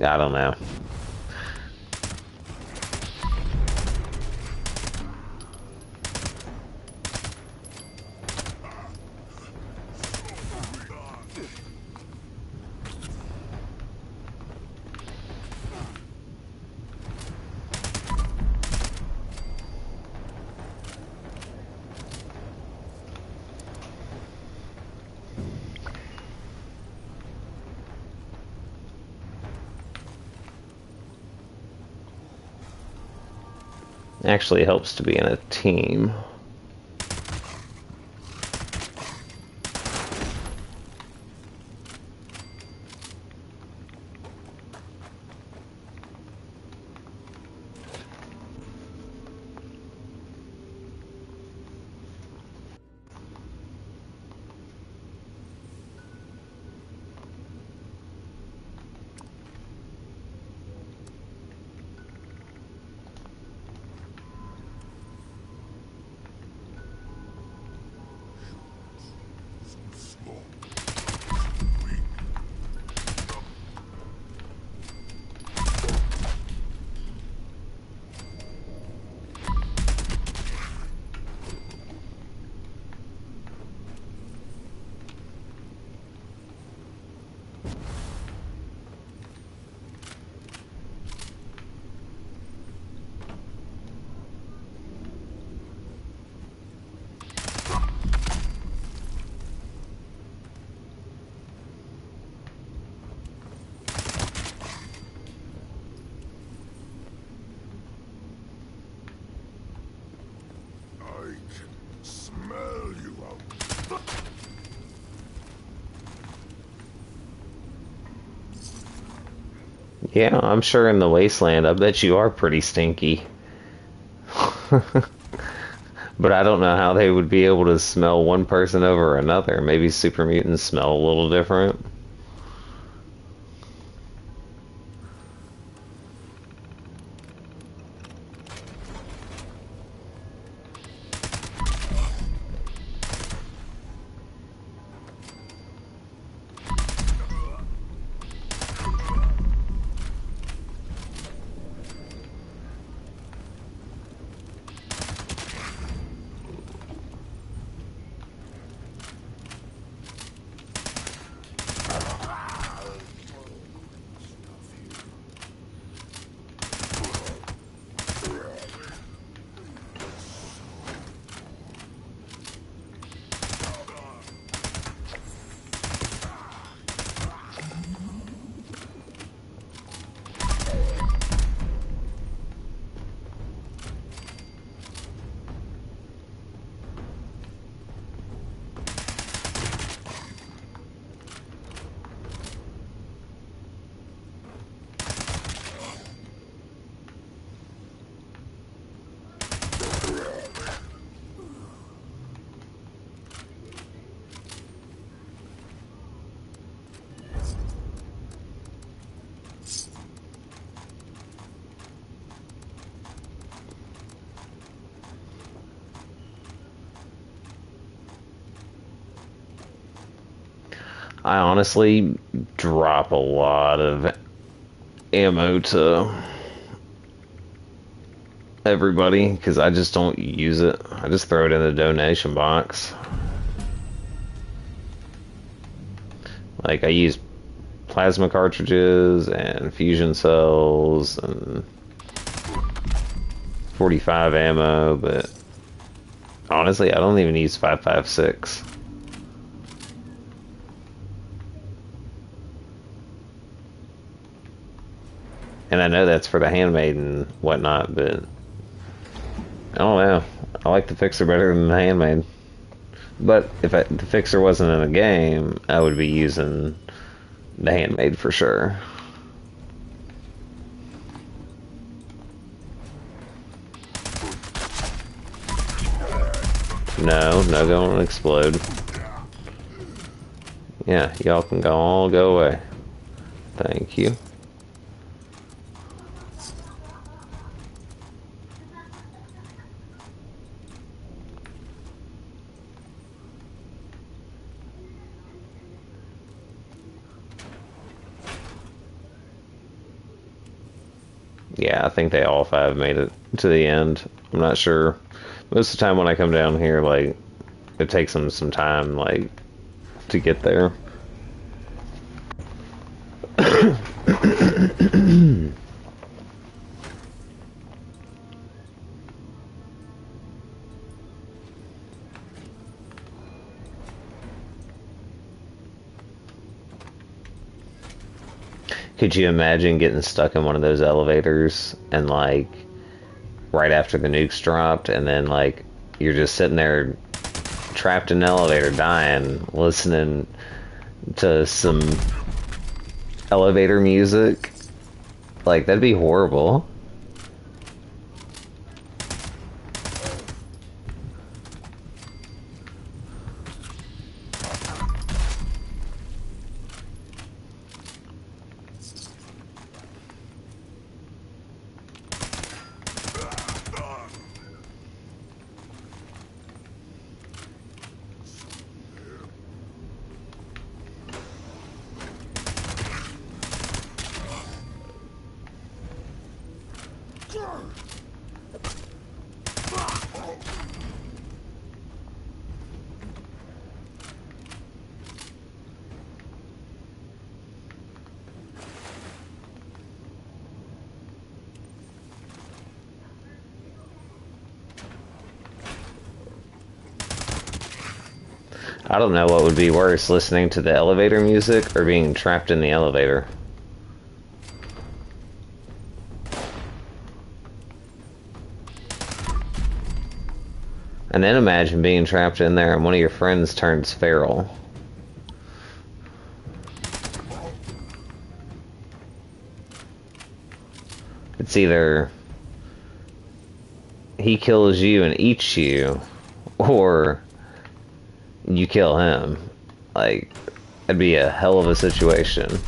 I don't know. Actually helps to be in a team. Yeah, I'm sure in the wasteland, I bet you are pretty stinky. But I don't know how they would be able to smell one person over another. Maybe super mutants smell a little different. I honestly drop a lot of ammo to everybody because I just don't use it. I just throw it in the donation box. Like I use plasma cartridges and fusion cells and 45 ammo, but honestly I don't even use 5.56. And I know that's for the handmade and whatnot, but I don't know. I like the fixer better than the handmade. But if the fixer wasn't in a game, I would be using the handmade for sure. No, don't explode. Yeah, y'all can all go away. Thank you. Yeah, I think they all 5 made it to the end. I'm not sure. Most of the time when I come down here, like, it takes them some time, like, to get there. Could you imagine getting stuck in one of those elevators and like right after the nukes dropped and then like you're just sitting there trapped in an elevator dying listening to some elevator music? Like that'd be horrible. I don't know what would be worse, listening to the elevator music or being trapped in the elevator. And then imagine being trapped in there and one of your friends turns feral. It's either he kills you and eats you, or you kill him. Like, it'd be a hell of a situation.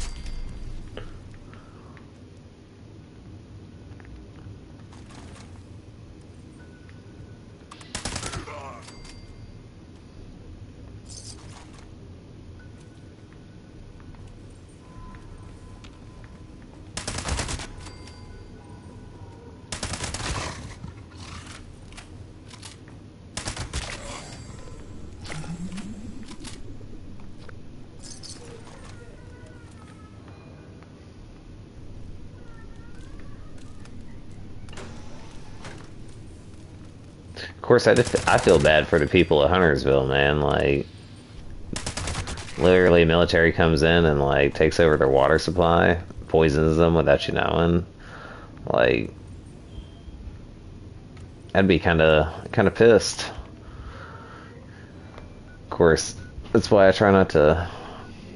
Of course, I feel bad for the people of Huntersville, man. Like, literally, military comes in and like takes over their water supply, poisons them without you knowing. Like, I'd be kind of pissed. Of course, that's why I try not to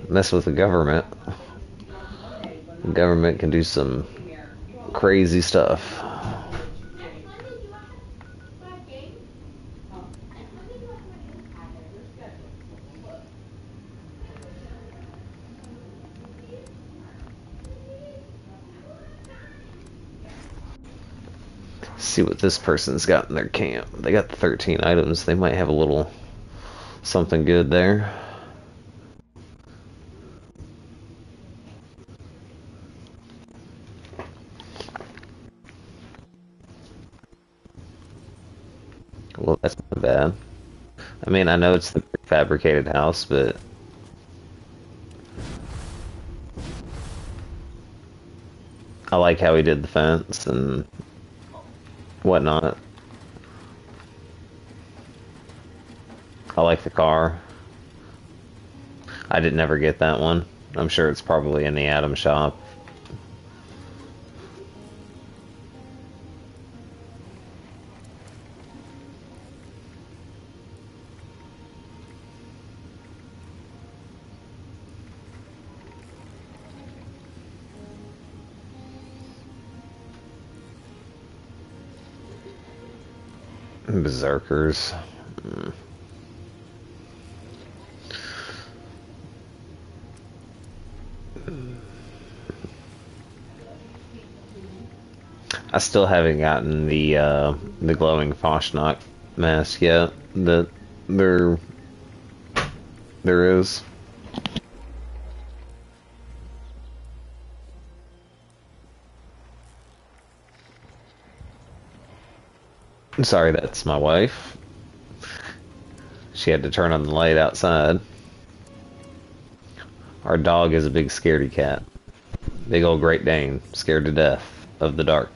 mess with the government. The government can do some crazy stuff. See what this person's got in their camp. They got 13 items. They might have a little something good there. Well, that's not bad. I mean, I know it's the fabricated house, but I like how he did the fence and whatnot. I like the car. I did never get that one. I'm sure it's probably in the Atom shop. Berserkers. I still haven't gotten the glowing Foshnock mask yet. That there is. I'm sorry, that's my wife. She had to turn on the light outside. Our dog is a big scaredy cat. Big old Great Dane, scared to death of the dark.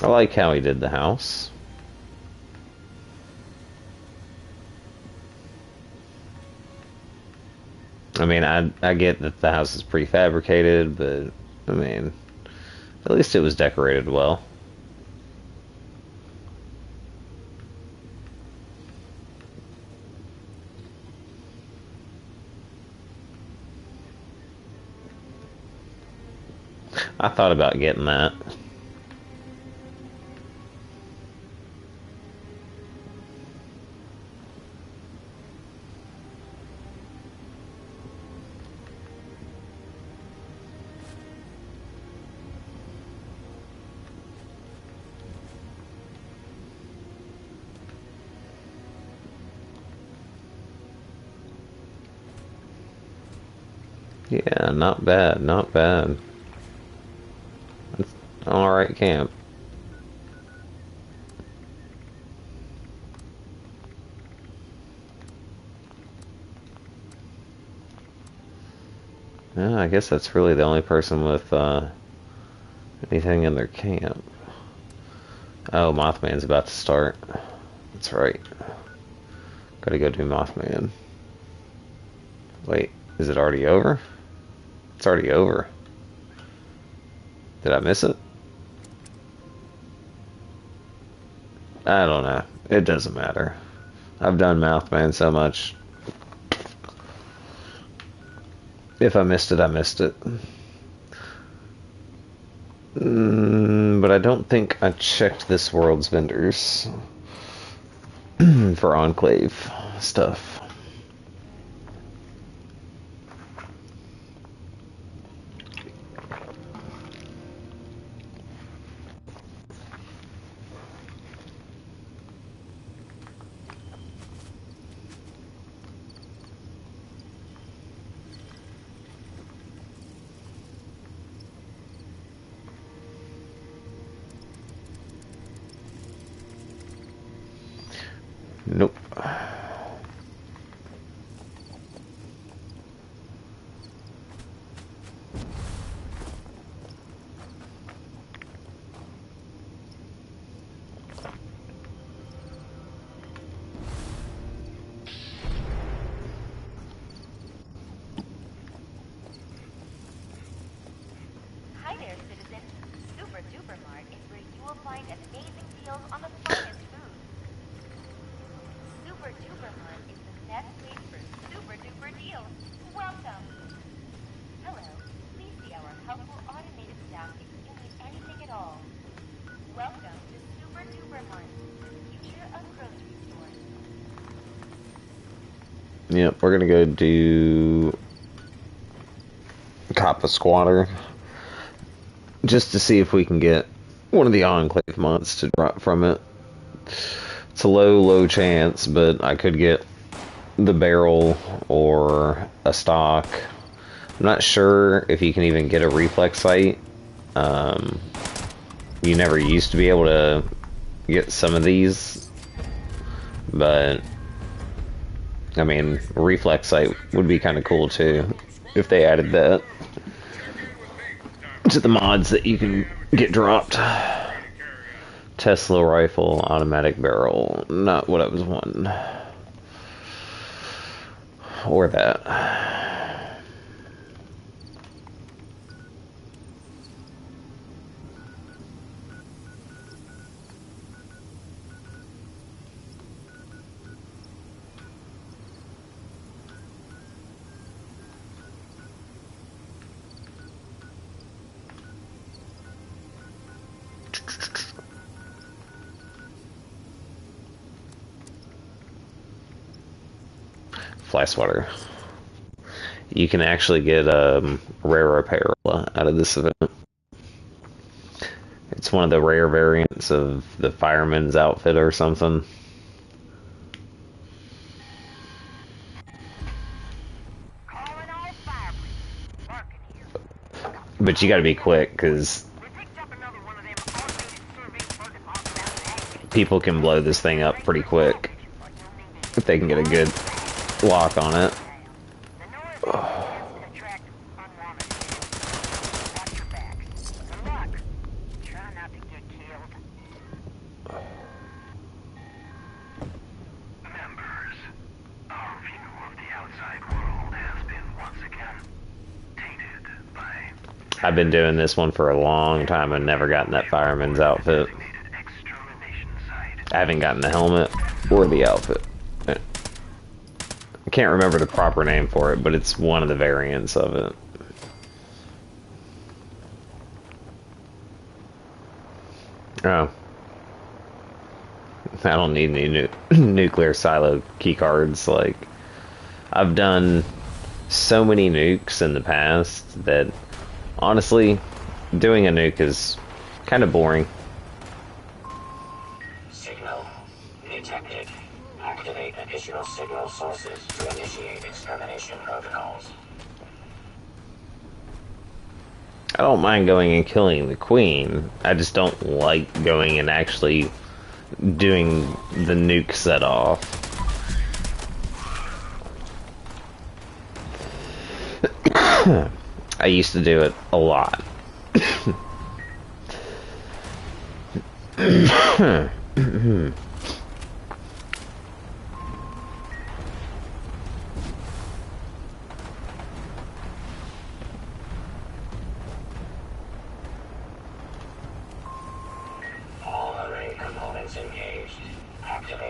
I like how he did the house. I mean, I get that the house is prefabricated, but I mean, at least it was decorated well. I thought about getting that. Yeah, not bad, not bad. It's an alright camp. Yeah, I guess that's really the only person with anything in their camp. Oh, Mothman's about to start. That's right. Gotta go do Mothman. Wait, is it already over? It's already over. Did I miss it? I don't know. It doesn't matter. I've done Mothman so much. If I missed it, I missed it. But I don't think I checked this world's vendors for Enclave stuff. Nope. Hi there, citizen. Super Duper Mart is where you will find amazing deals on the finest food. Super Duper Mart is the best place for super duper deals. Welcome. Hello. Please see our helpful automated staff if you need anything at all. Welcome to Super Duper Mart, the future of grocery stores. Yep, we're gonna go do Cop a Squatter just to see if we can get one of the Enclave mods to drop from it. It's a low chance, but I could get the barrel or a stock. I'm not sure if you can even get a reflex sight. You never used to be able to get some of these, but I mean, reflex sight would be kind of cool too if they added that to the mods that you can get dropped. Tesla rifle, automatic barrel, not what I was wanting. Or that. Fly swatter. You can actually get rare apparel out of this event. It's one of the rare variants of the fireman's outfit or something. But you gotta be quick, because people can blow this thing up pretty quick if they can get a good lock on it. I've been doing this one for a long time and never gotten that fireman's outfit. I haven't gotten the helmet or the outfit. I can't remember the proper name for it, but it's one of the variants of it. Oh. I don't need any nuclear silo keycards. Like, I've done so many nukes in the past that, honestly, doing a nuke is kind of boring. Signal detected. Activate additional signal sources to initiate extermination protocols. I don't mind going and killing the queen. I just don't like going and actually doing the nuke set off. I used to do it a lot.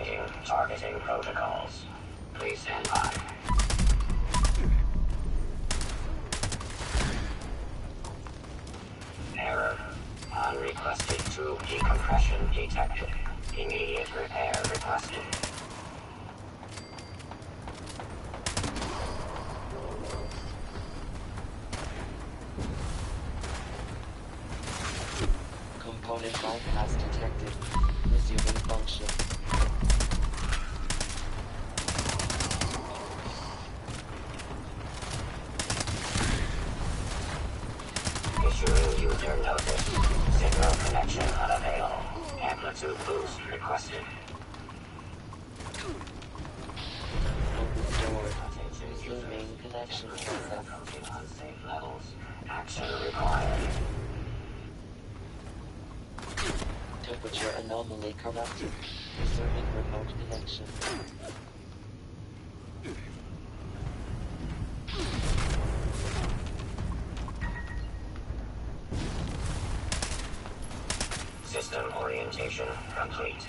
Initiating targeting protocols. Please stand by. Error. Unrequested tube decompression detected. Immediate repair requested. Component bypass detected. Resuming function. Issuing user notice. Signal connection unavailable. Amplitude boost requested. Restored. Resuming connection process. Approaching unsafe levels. Action required. Temperature anomaly corrected. Resuming remote connection. System orientation complete.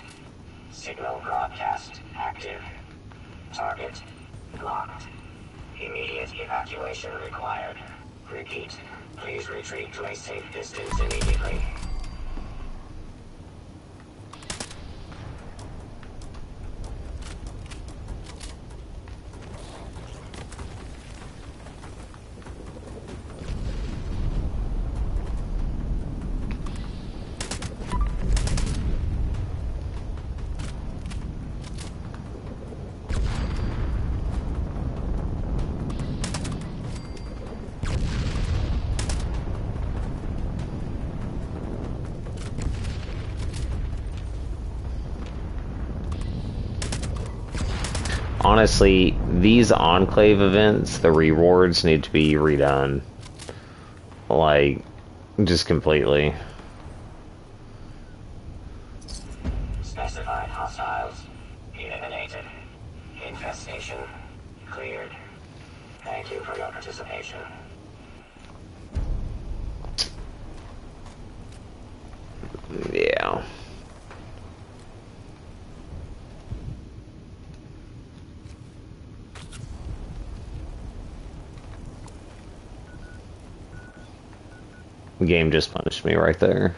Signal broadcast active. Target locked. Immediate evacuation required. Repeat. Please retreat to a safe distance immediately. Honestly, these Enclave events, the rewards need to be redone. Like, just completely. Specified hostiles eliminated. Infestation cleared. Thank you for your participation. Yeah. The game just punished me right there.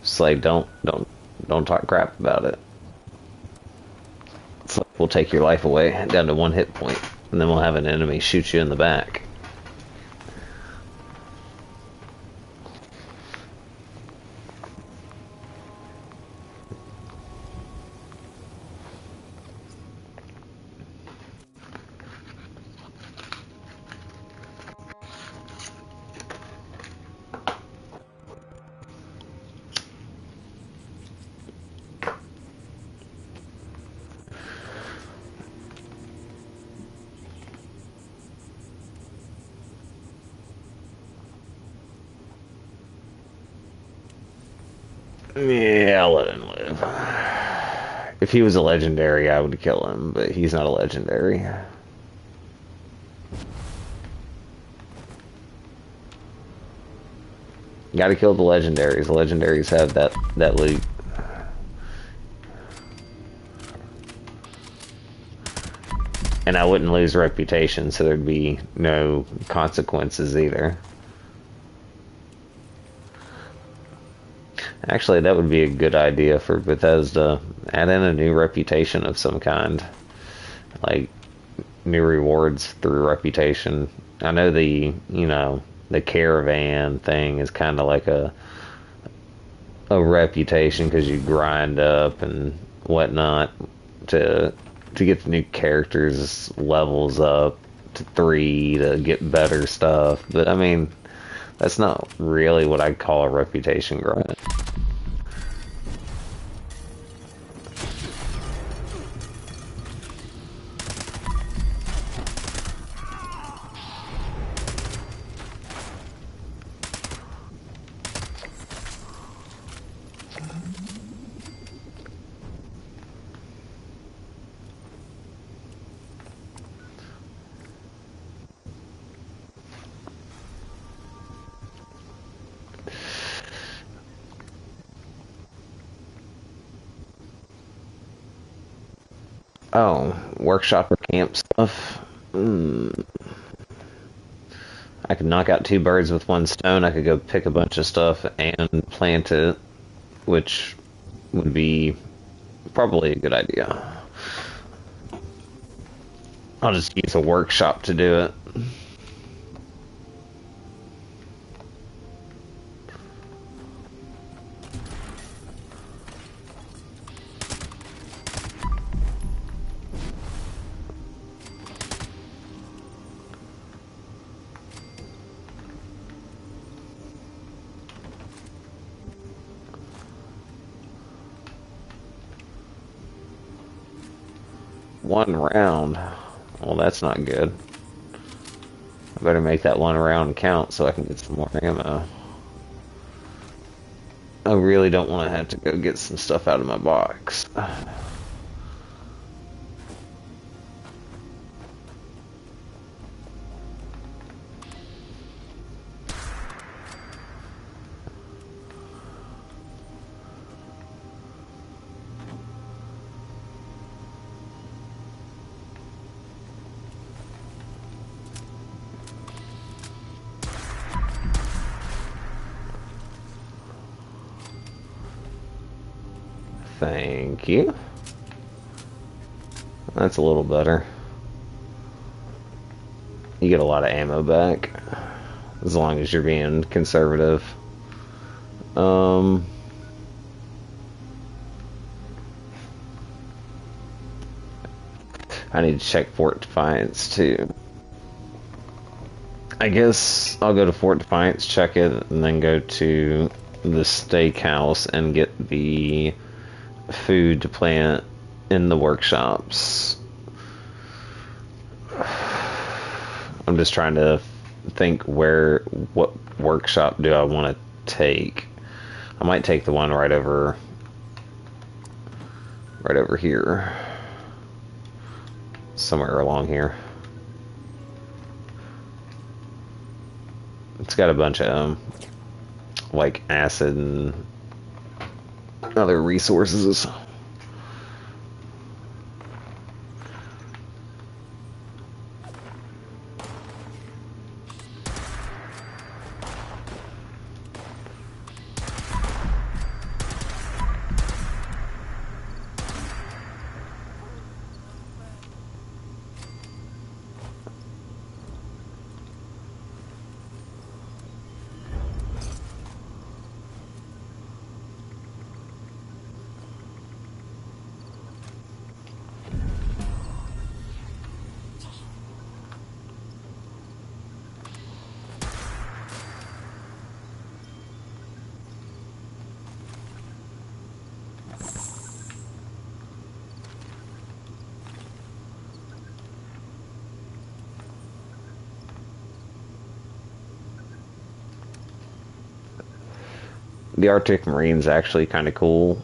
It's like, don't talk crap about it. It's like, we'll take your life away down to 1 hit point, and then we'll have an enemy shoot you in the back. Yeah, I'll let him live. If he was a legendary, I would kill him, but he's not a legendary. Gotta kill the legendaries. The legendaries have that loot. And I wouldn't lose reputation, so there'd be no consequences either. Actually, that would be a good idea for Bethesda. Add in a new reputation of some kind. Like, new rewards through reputation. I know the caravan thing is kind of like a reputation because you grind up and whatnot to get the new characters levels up to 3 to get better stuff. But I mean, that's not really what I'd call a reputation grind. Oh, workshop or camp stuff. I could knock out two birds with one stone. I could go pick a bunch of stuff and plant it, which would be probably a good idea. I'll just use a workshop to do it. One round. Well, that's not good. I better make that one round count so I can get some more ammo. I really don't want to have to go get some stuff out of my box. Thank you. That's a little better. You get a lot of ammo back, as long as you're being conservative. I need to check Fort Defiance too. I guess I'll go to Fort Defiance, check it, and then go to the steakhouse and get the food to plant in the workshops. I'm just trying to think what workshop do I want to take. I might take the one right over here. Somewhere along here. It's got a bunch of like acid and other resources. The Arctic Marine's actually kind of cool.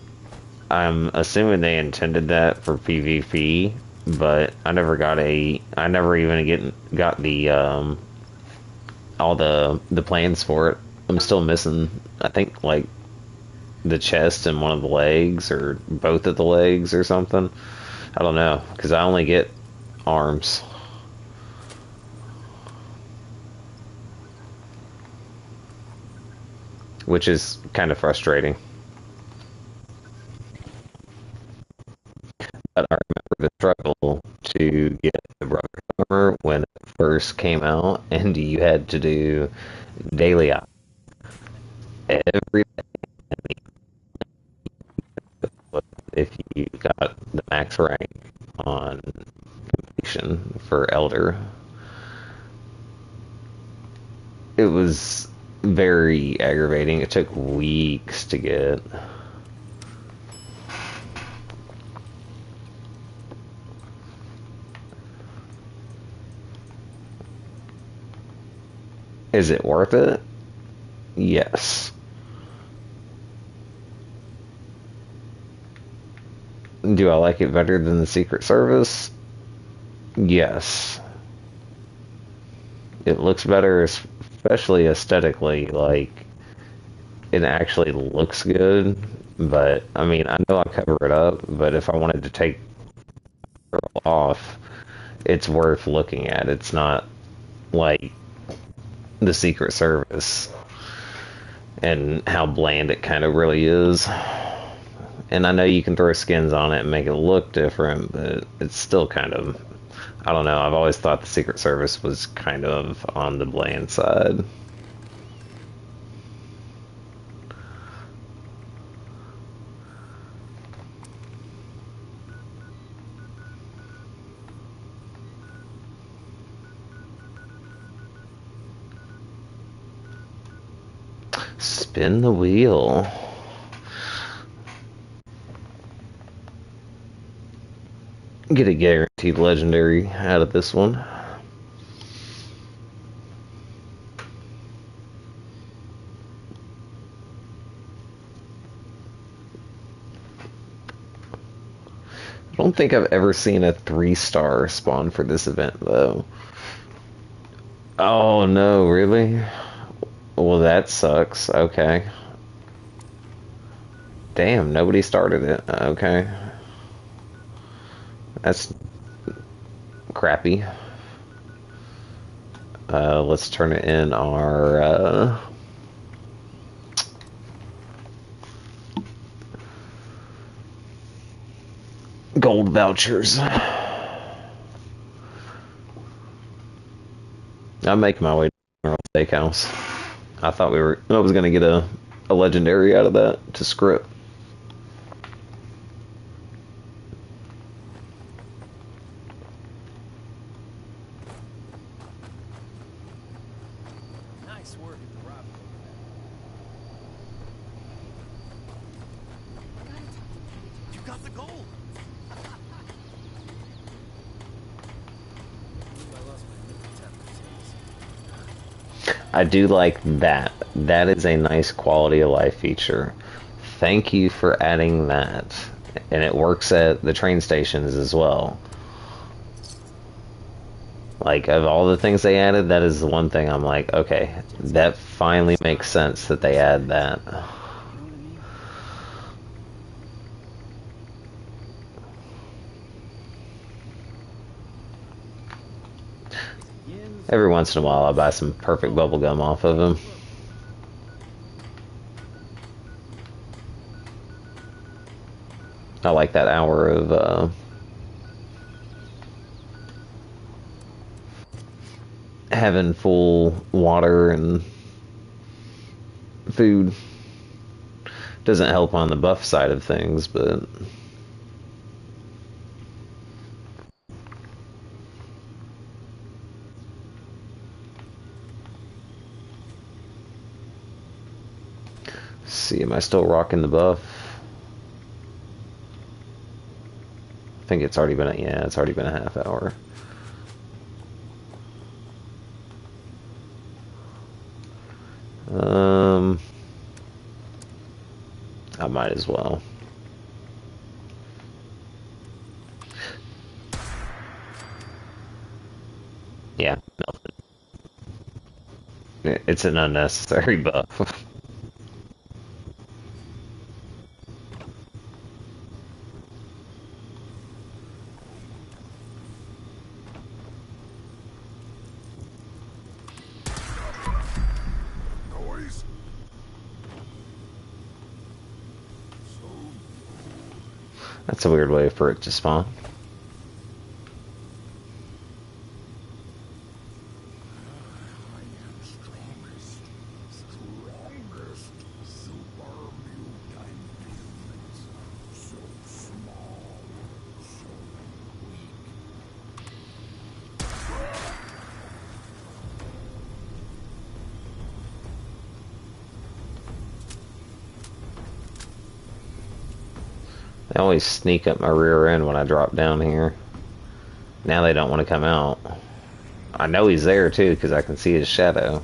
I'm assuming they intended that for PvP, but I never even got the all the plans for it. I'm still missing, I think, like the chest and one of the legs, or both of the legs, or something. I don't know, because I only get arms. Which is kind of frustrating. But I remember the struggle to get the brother armor when it first came out, and you had to do daily op every day if you got the max rank on completion for Elder. It was very aggravating. It took weeks to get. Is it worth it? Yes. Do I like it better than the Secret Service? Yes. It looks better, especially aesthetically. Like, it actually looks good. But I mean, I know I cover it up, but if I wanted to take girl off, it's worth looking at. It's not like the Secret Service and how bland it kind of really is. And I know you can throw skins on it and make it look different, but it's still kind of, I don't know, I've always thought the Secret Service was kind of on the bland side. Spin the wheel. Get a guaranteed legendary out of this one. I don't think I've ever seen a 3-star spawn for this event, though. Oh, no, really? Well, that sucks. Okay. Damn, nobody started it. Okay. That's crappy. Let's turn it in our gold vouchers. I'm making my way to General Steakhouse. I thought I was gonna get a legendary out of that to Scrip. Nice work at the robbery. You got the gold. I do like that. That is a nice quality of life feature. Thank you for adding that. And it works at the train stations as well. Like, of all the things they added, that is the one thing I'm like, okay, that finally makes sense that they add that. Every once in a while, I buy some perfect bubblegum off of him. I like that hour of having full water and food. Doesn't help on the buff side of things, but see, am I still rocking the buff? I think it's already been it's already been a half hour. I might as well. Yeah, nothing. It's an unnecessary buff. That's a weird way for it to spawn. They always sneak up my rear end when I drop down here. Now they don't want to come out. I know he's there too because I can see his shadow.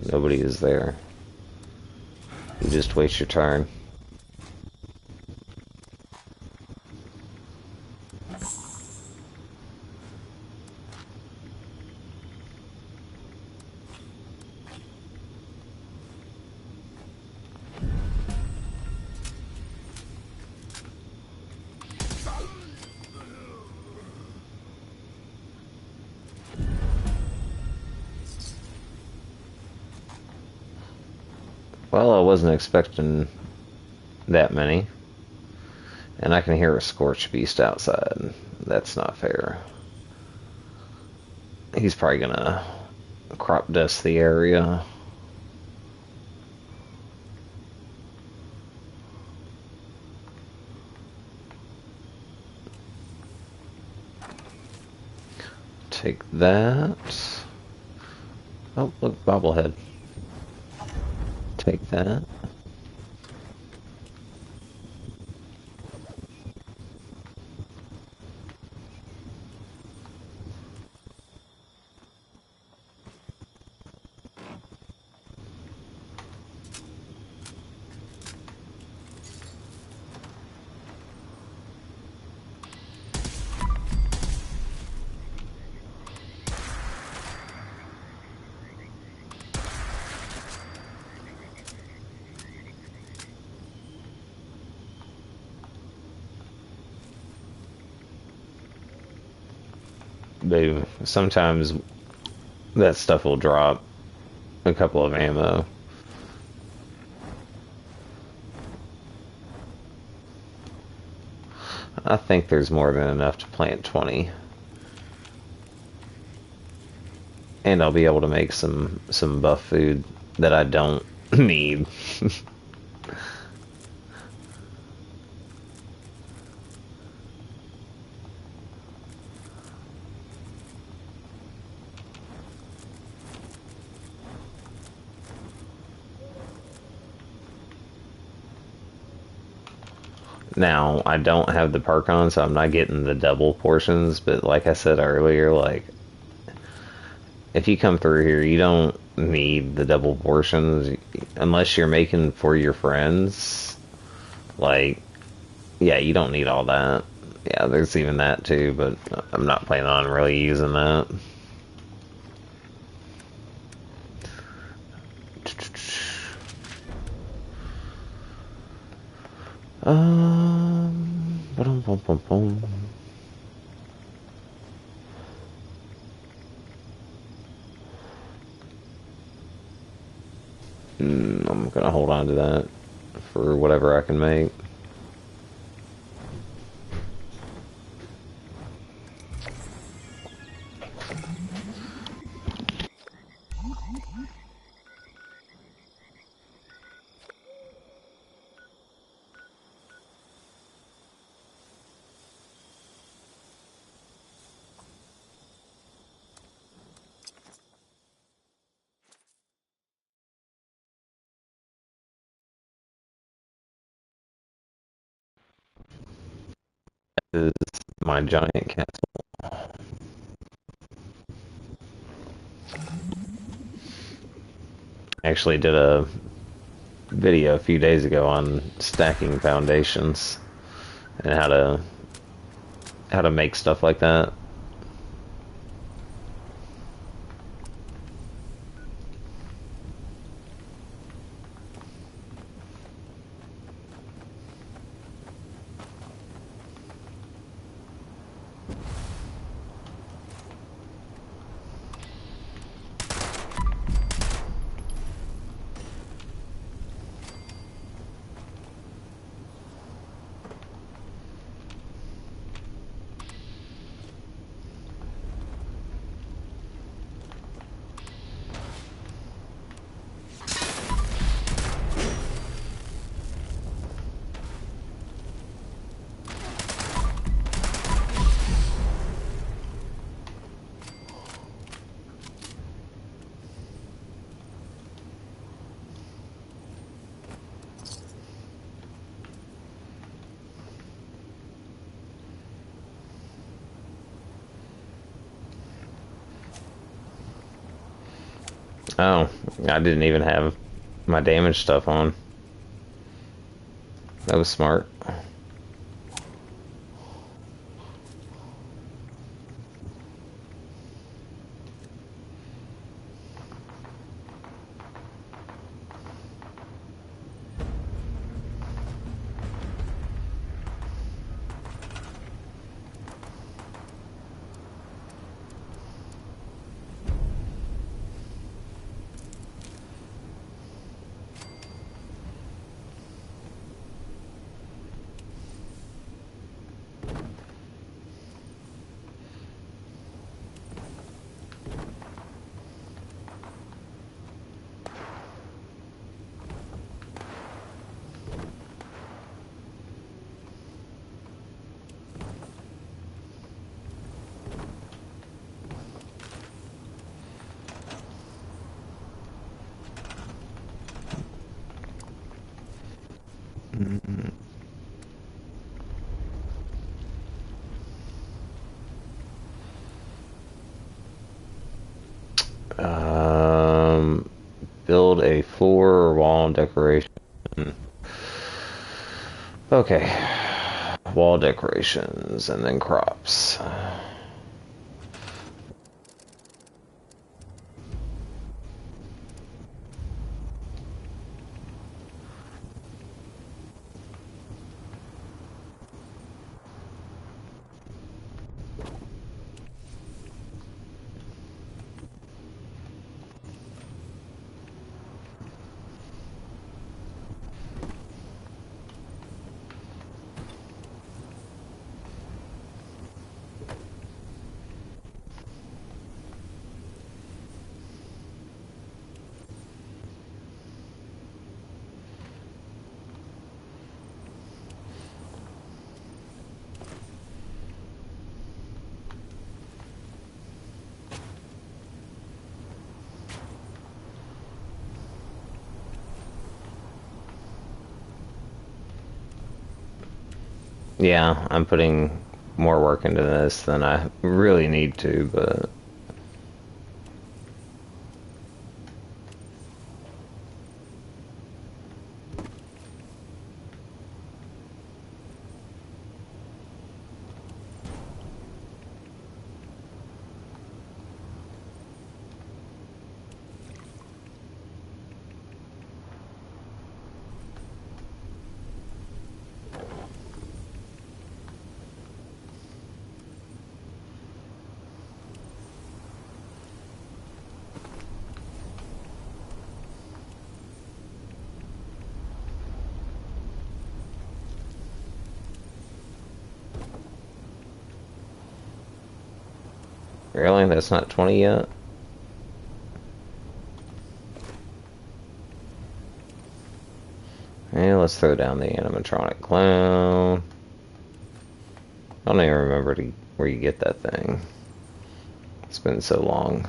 No, nobody is there. You just waste your turn. Well, I wasn't expecting that many. And I can hear a scorched beast outside. That's not fair. He's probably gonna crop dust the area. Take that. Oh, look, bobblehead. Take that. Sometimes that stuff will drop a couple of ammo. I think there's more than enough to plant 20. And I'll be able to make some buff food that I don't need. Now, I don't have the perk on, so I'm not getting the double portions, but like I said earlier, like, if you come through here, you don't need the double portions, unless you're making for your friends. Like, yeah, you don't need all that. Yeah, there's even that too, but I'm not planning on really using that. Bum, bum, bum, bum. I'm gonna hold on to that for whatever I can make. This is my giant castle. I actually did a video a few days ago on stacking foundations and how to make stuff like that. Oh, I didn't even have my damage stuff on. That was smart. Build a floor or wall decoration. Okay. Wall decorations and then crops. Yeah, I'm putting more work into this than I really need to, but really? That's not 20 yet? Yeah, let's throw down the animatronic clown. I don't even remember where you get that thing. It's been so long.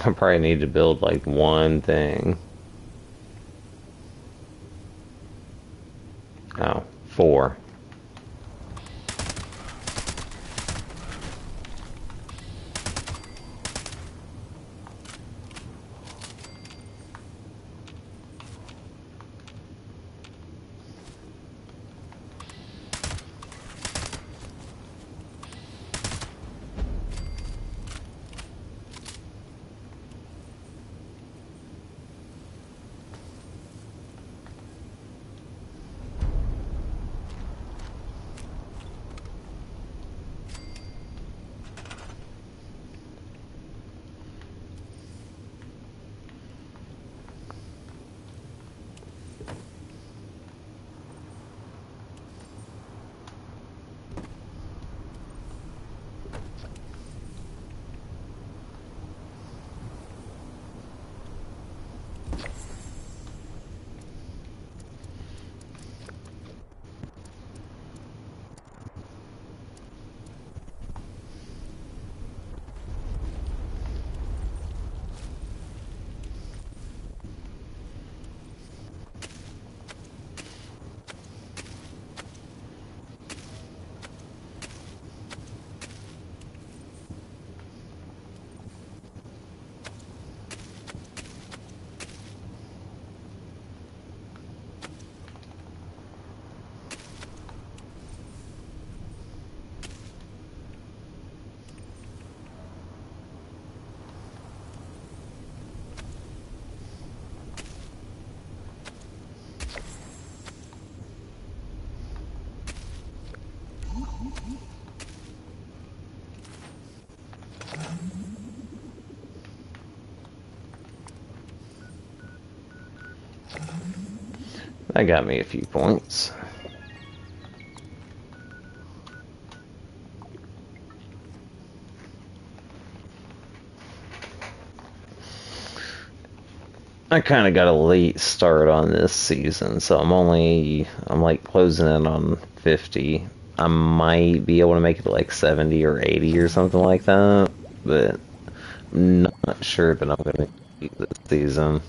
I probably need to build like one thing. Oh, 4. That got me a few points. I kind of got a late start on this season, so I'm like closing in on 50. I might be able to make it to like 70 or 80 or something like that, but I'm not sure that I'm going to keep this season.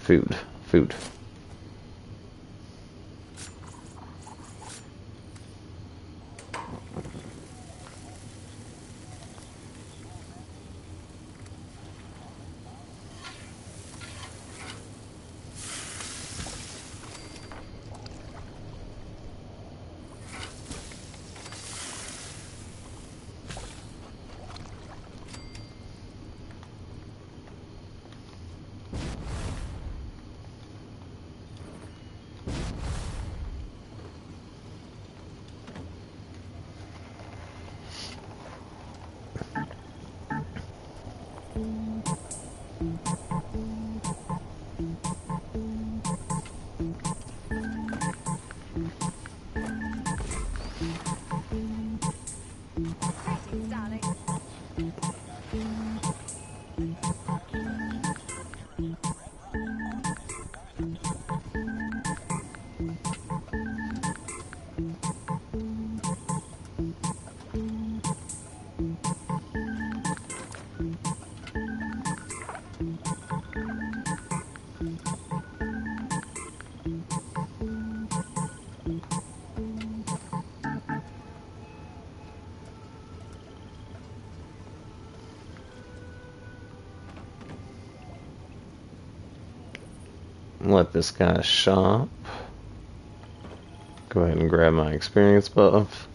Food. Let this guy shop. Go ahead and grab my experience buff.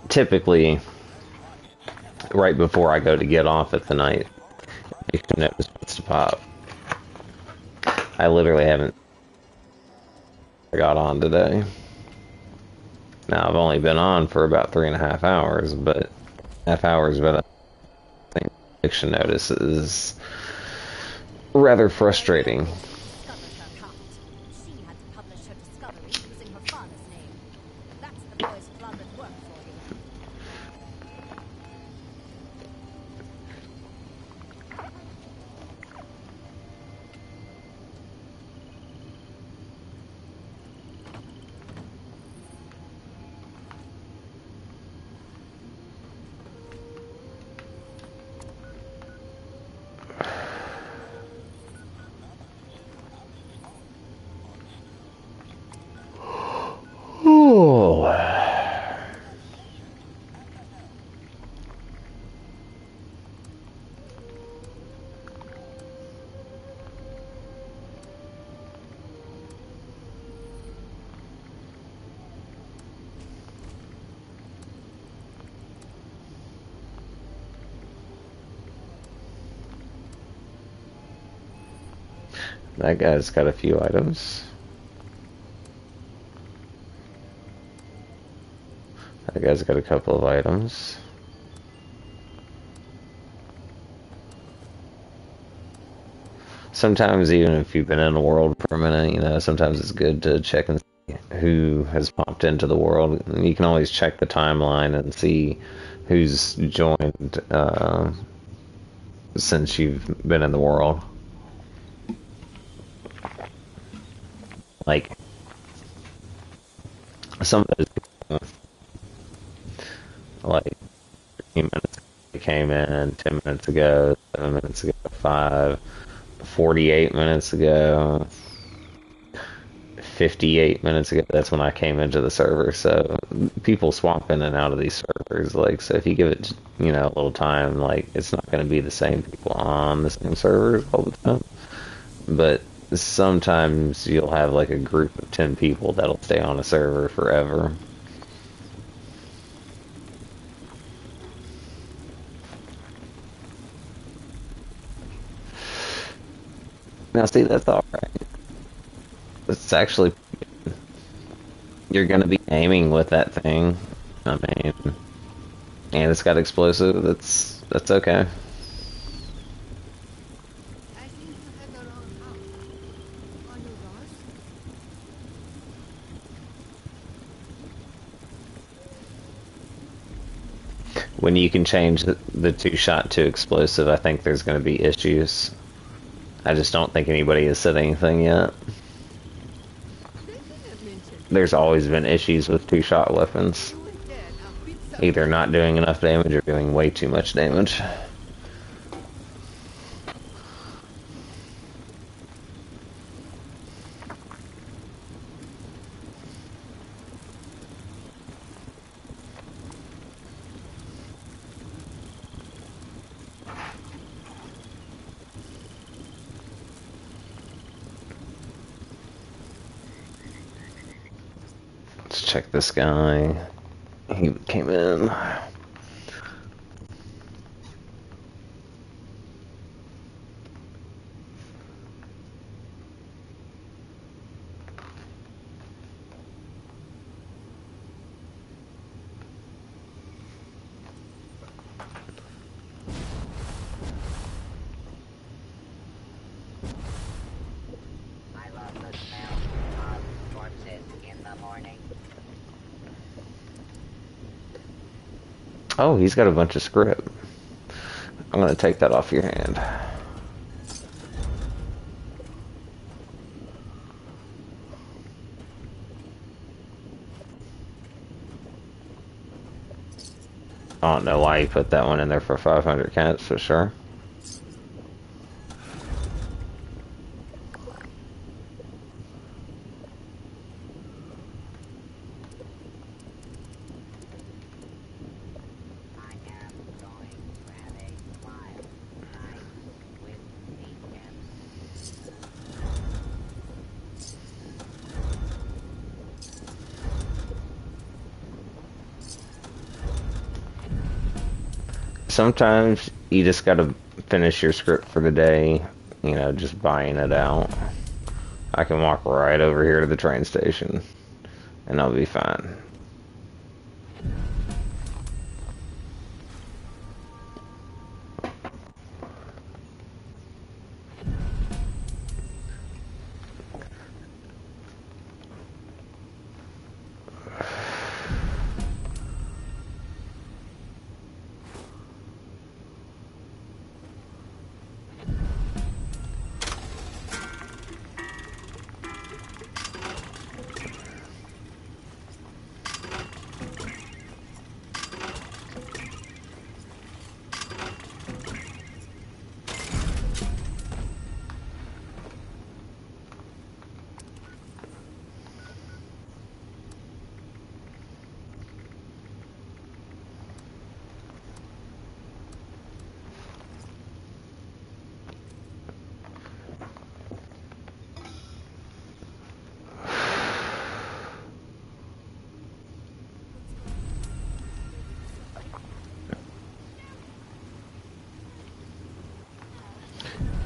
Typically, right before I go to get off at the night, you can notice what's to pop. I literally haven't got on today. Now, I've only been on for about 3.5 hours, but I think addiction notice is rather frustrating. She had to publish her discovery using her father's name. That's the boys' club at work for you. Oh. That guy's got a few items. That guy's got a couple of items. Sometimes, even if you've been in the world for a minute, you know, sometimes it's good to check and see who has popped into the world. And you can always check the timeline and see who's joined since you've been in the world. Like, some of those people, like 15 minutes ago, they came in, 10 minutes ago, 7 minutes ago, 48 minutes ago, 58 minutes ago, that's when I came into the server. So people swap in and out of these servers. Like, so if you give it, you know, a little time, like, it's not going to be the same people on the same servers all the time. But sometimes you'll have like a group of 10 people that'll stay on a server forever. Now, see, that's alright. It's actually, you're going to be aiming with that thing. I mean, and it's got explosive. That's okay. I think you had the wrong house. Are you lost? When you can change the two-shot to explosive, I think there's going to be issues. I just don't think anybody has said anything yet. They didn't mention There's always been issues with two-shot weapons. you and Dad have pizza. Either not doing enough damage or doing way too much damage. Let's check this guy. He came in. I love the smell of corpses in the morning. Oh, he's got a bunch of script. I'm gonna take that off your hand. I don't know why you put that one in there for 500 cats, for sure. I am going to have a wild night with PSN. Sometimes you just gotta finish your script for the day, you know, just buying it out. I can walk right over here to the train station, and I'll be fine.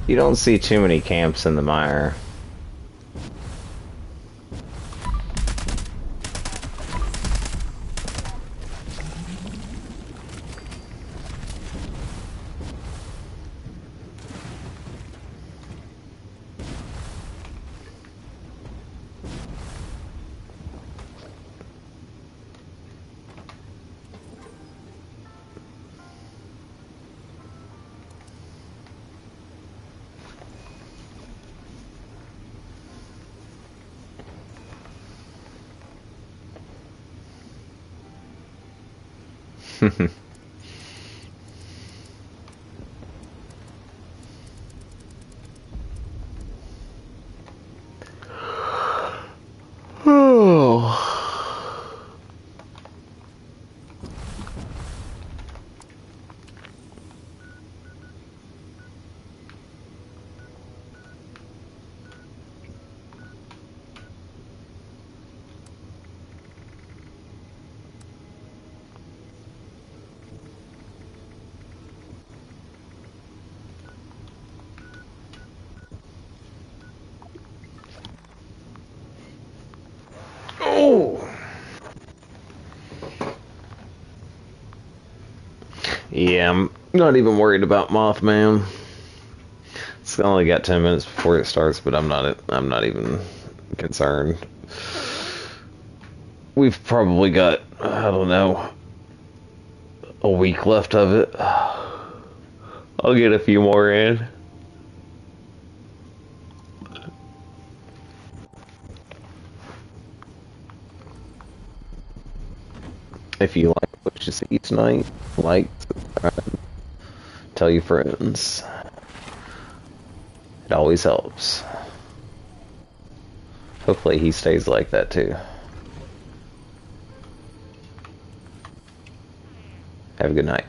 You don't see too many camps in the mire. Yeah, I'm not even worried about Mothman. It's only got 10 minutes before it starts, but I'm not even concerned. We've probably got, I don't know, a week left of it. I'll get a few more in. If you like what you see tonight, like, subscribe, tell your friends. It always helps. Hopefully he stays like that too. Have a good night.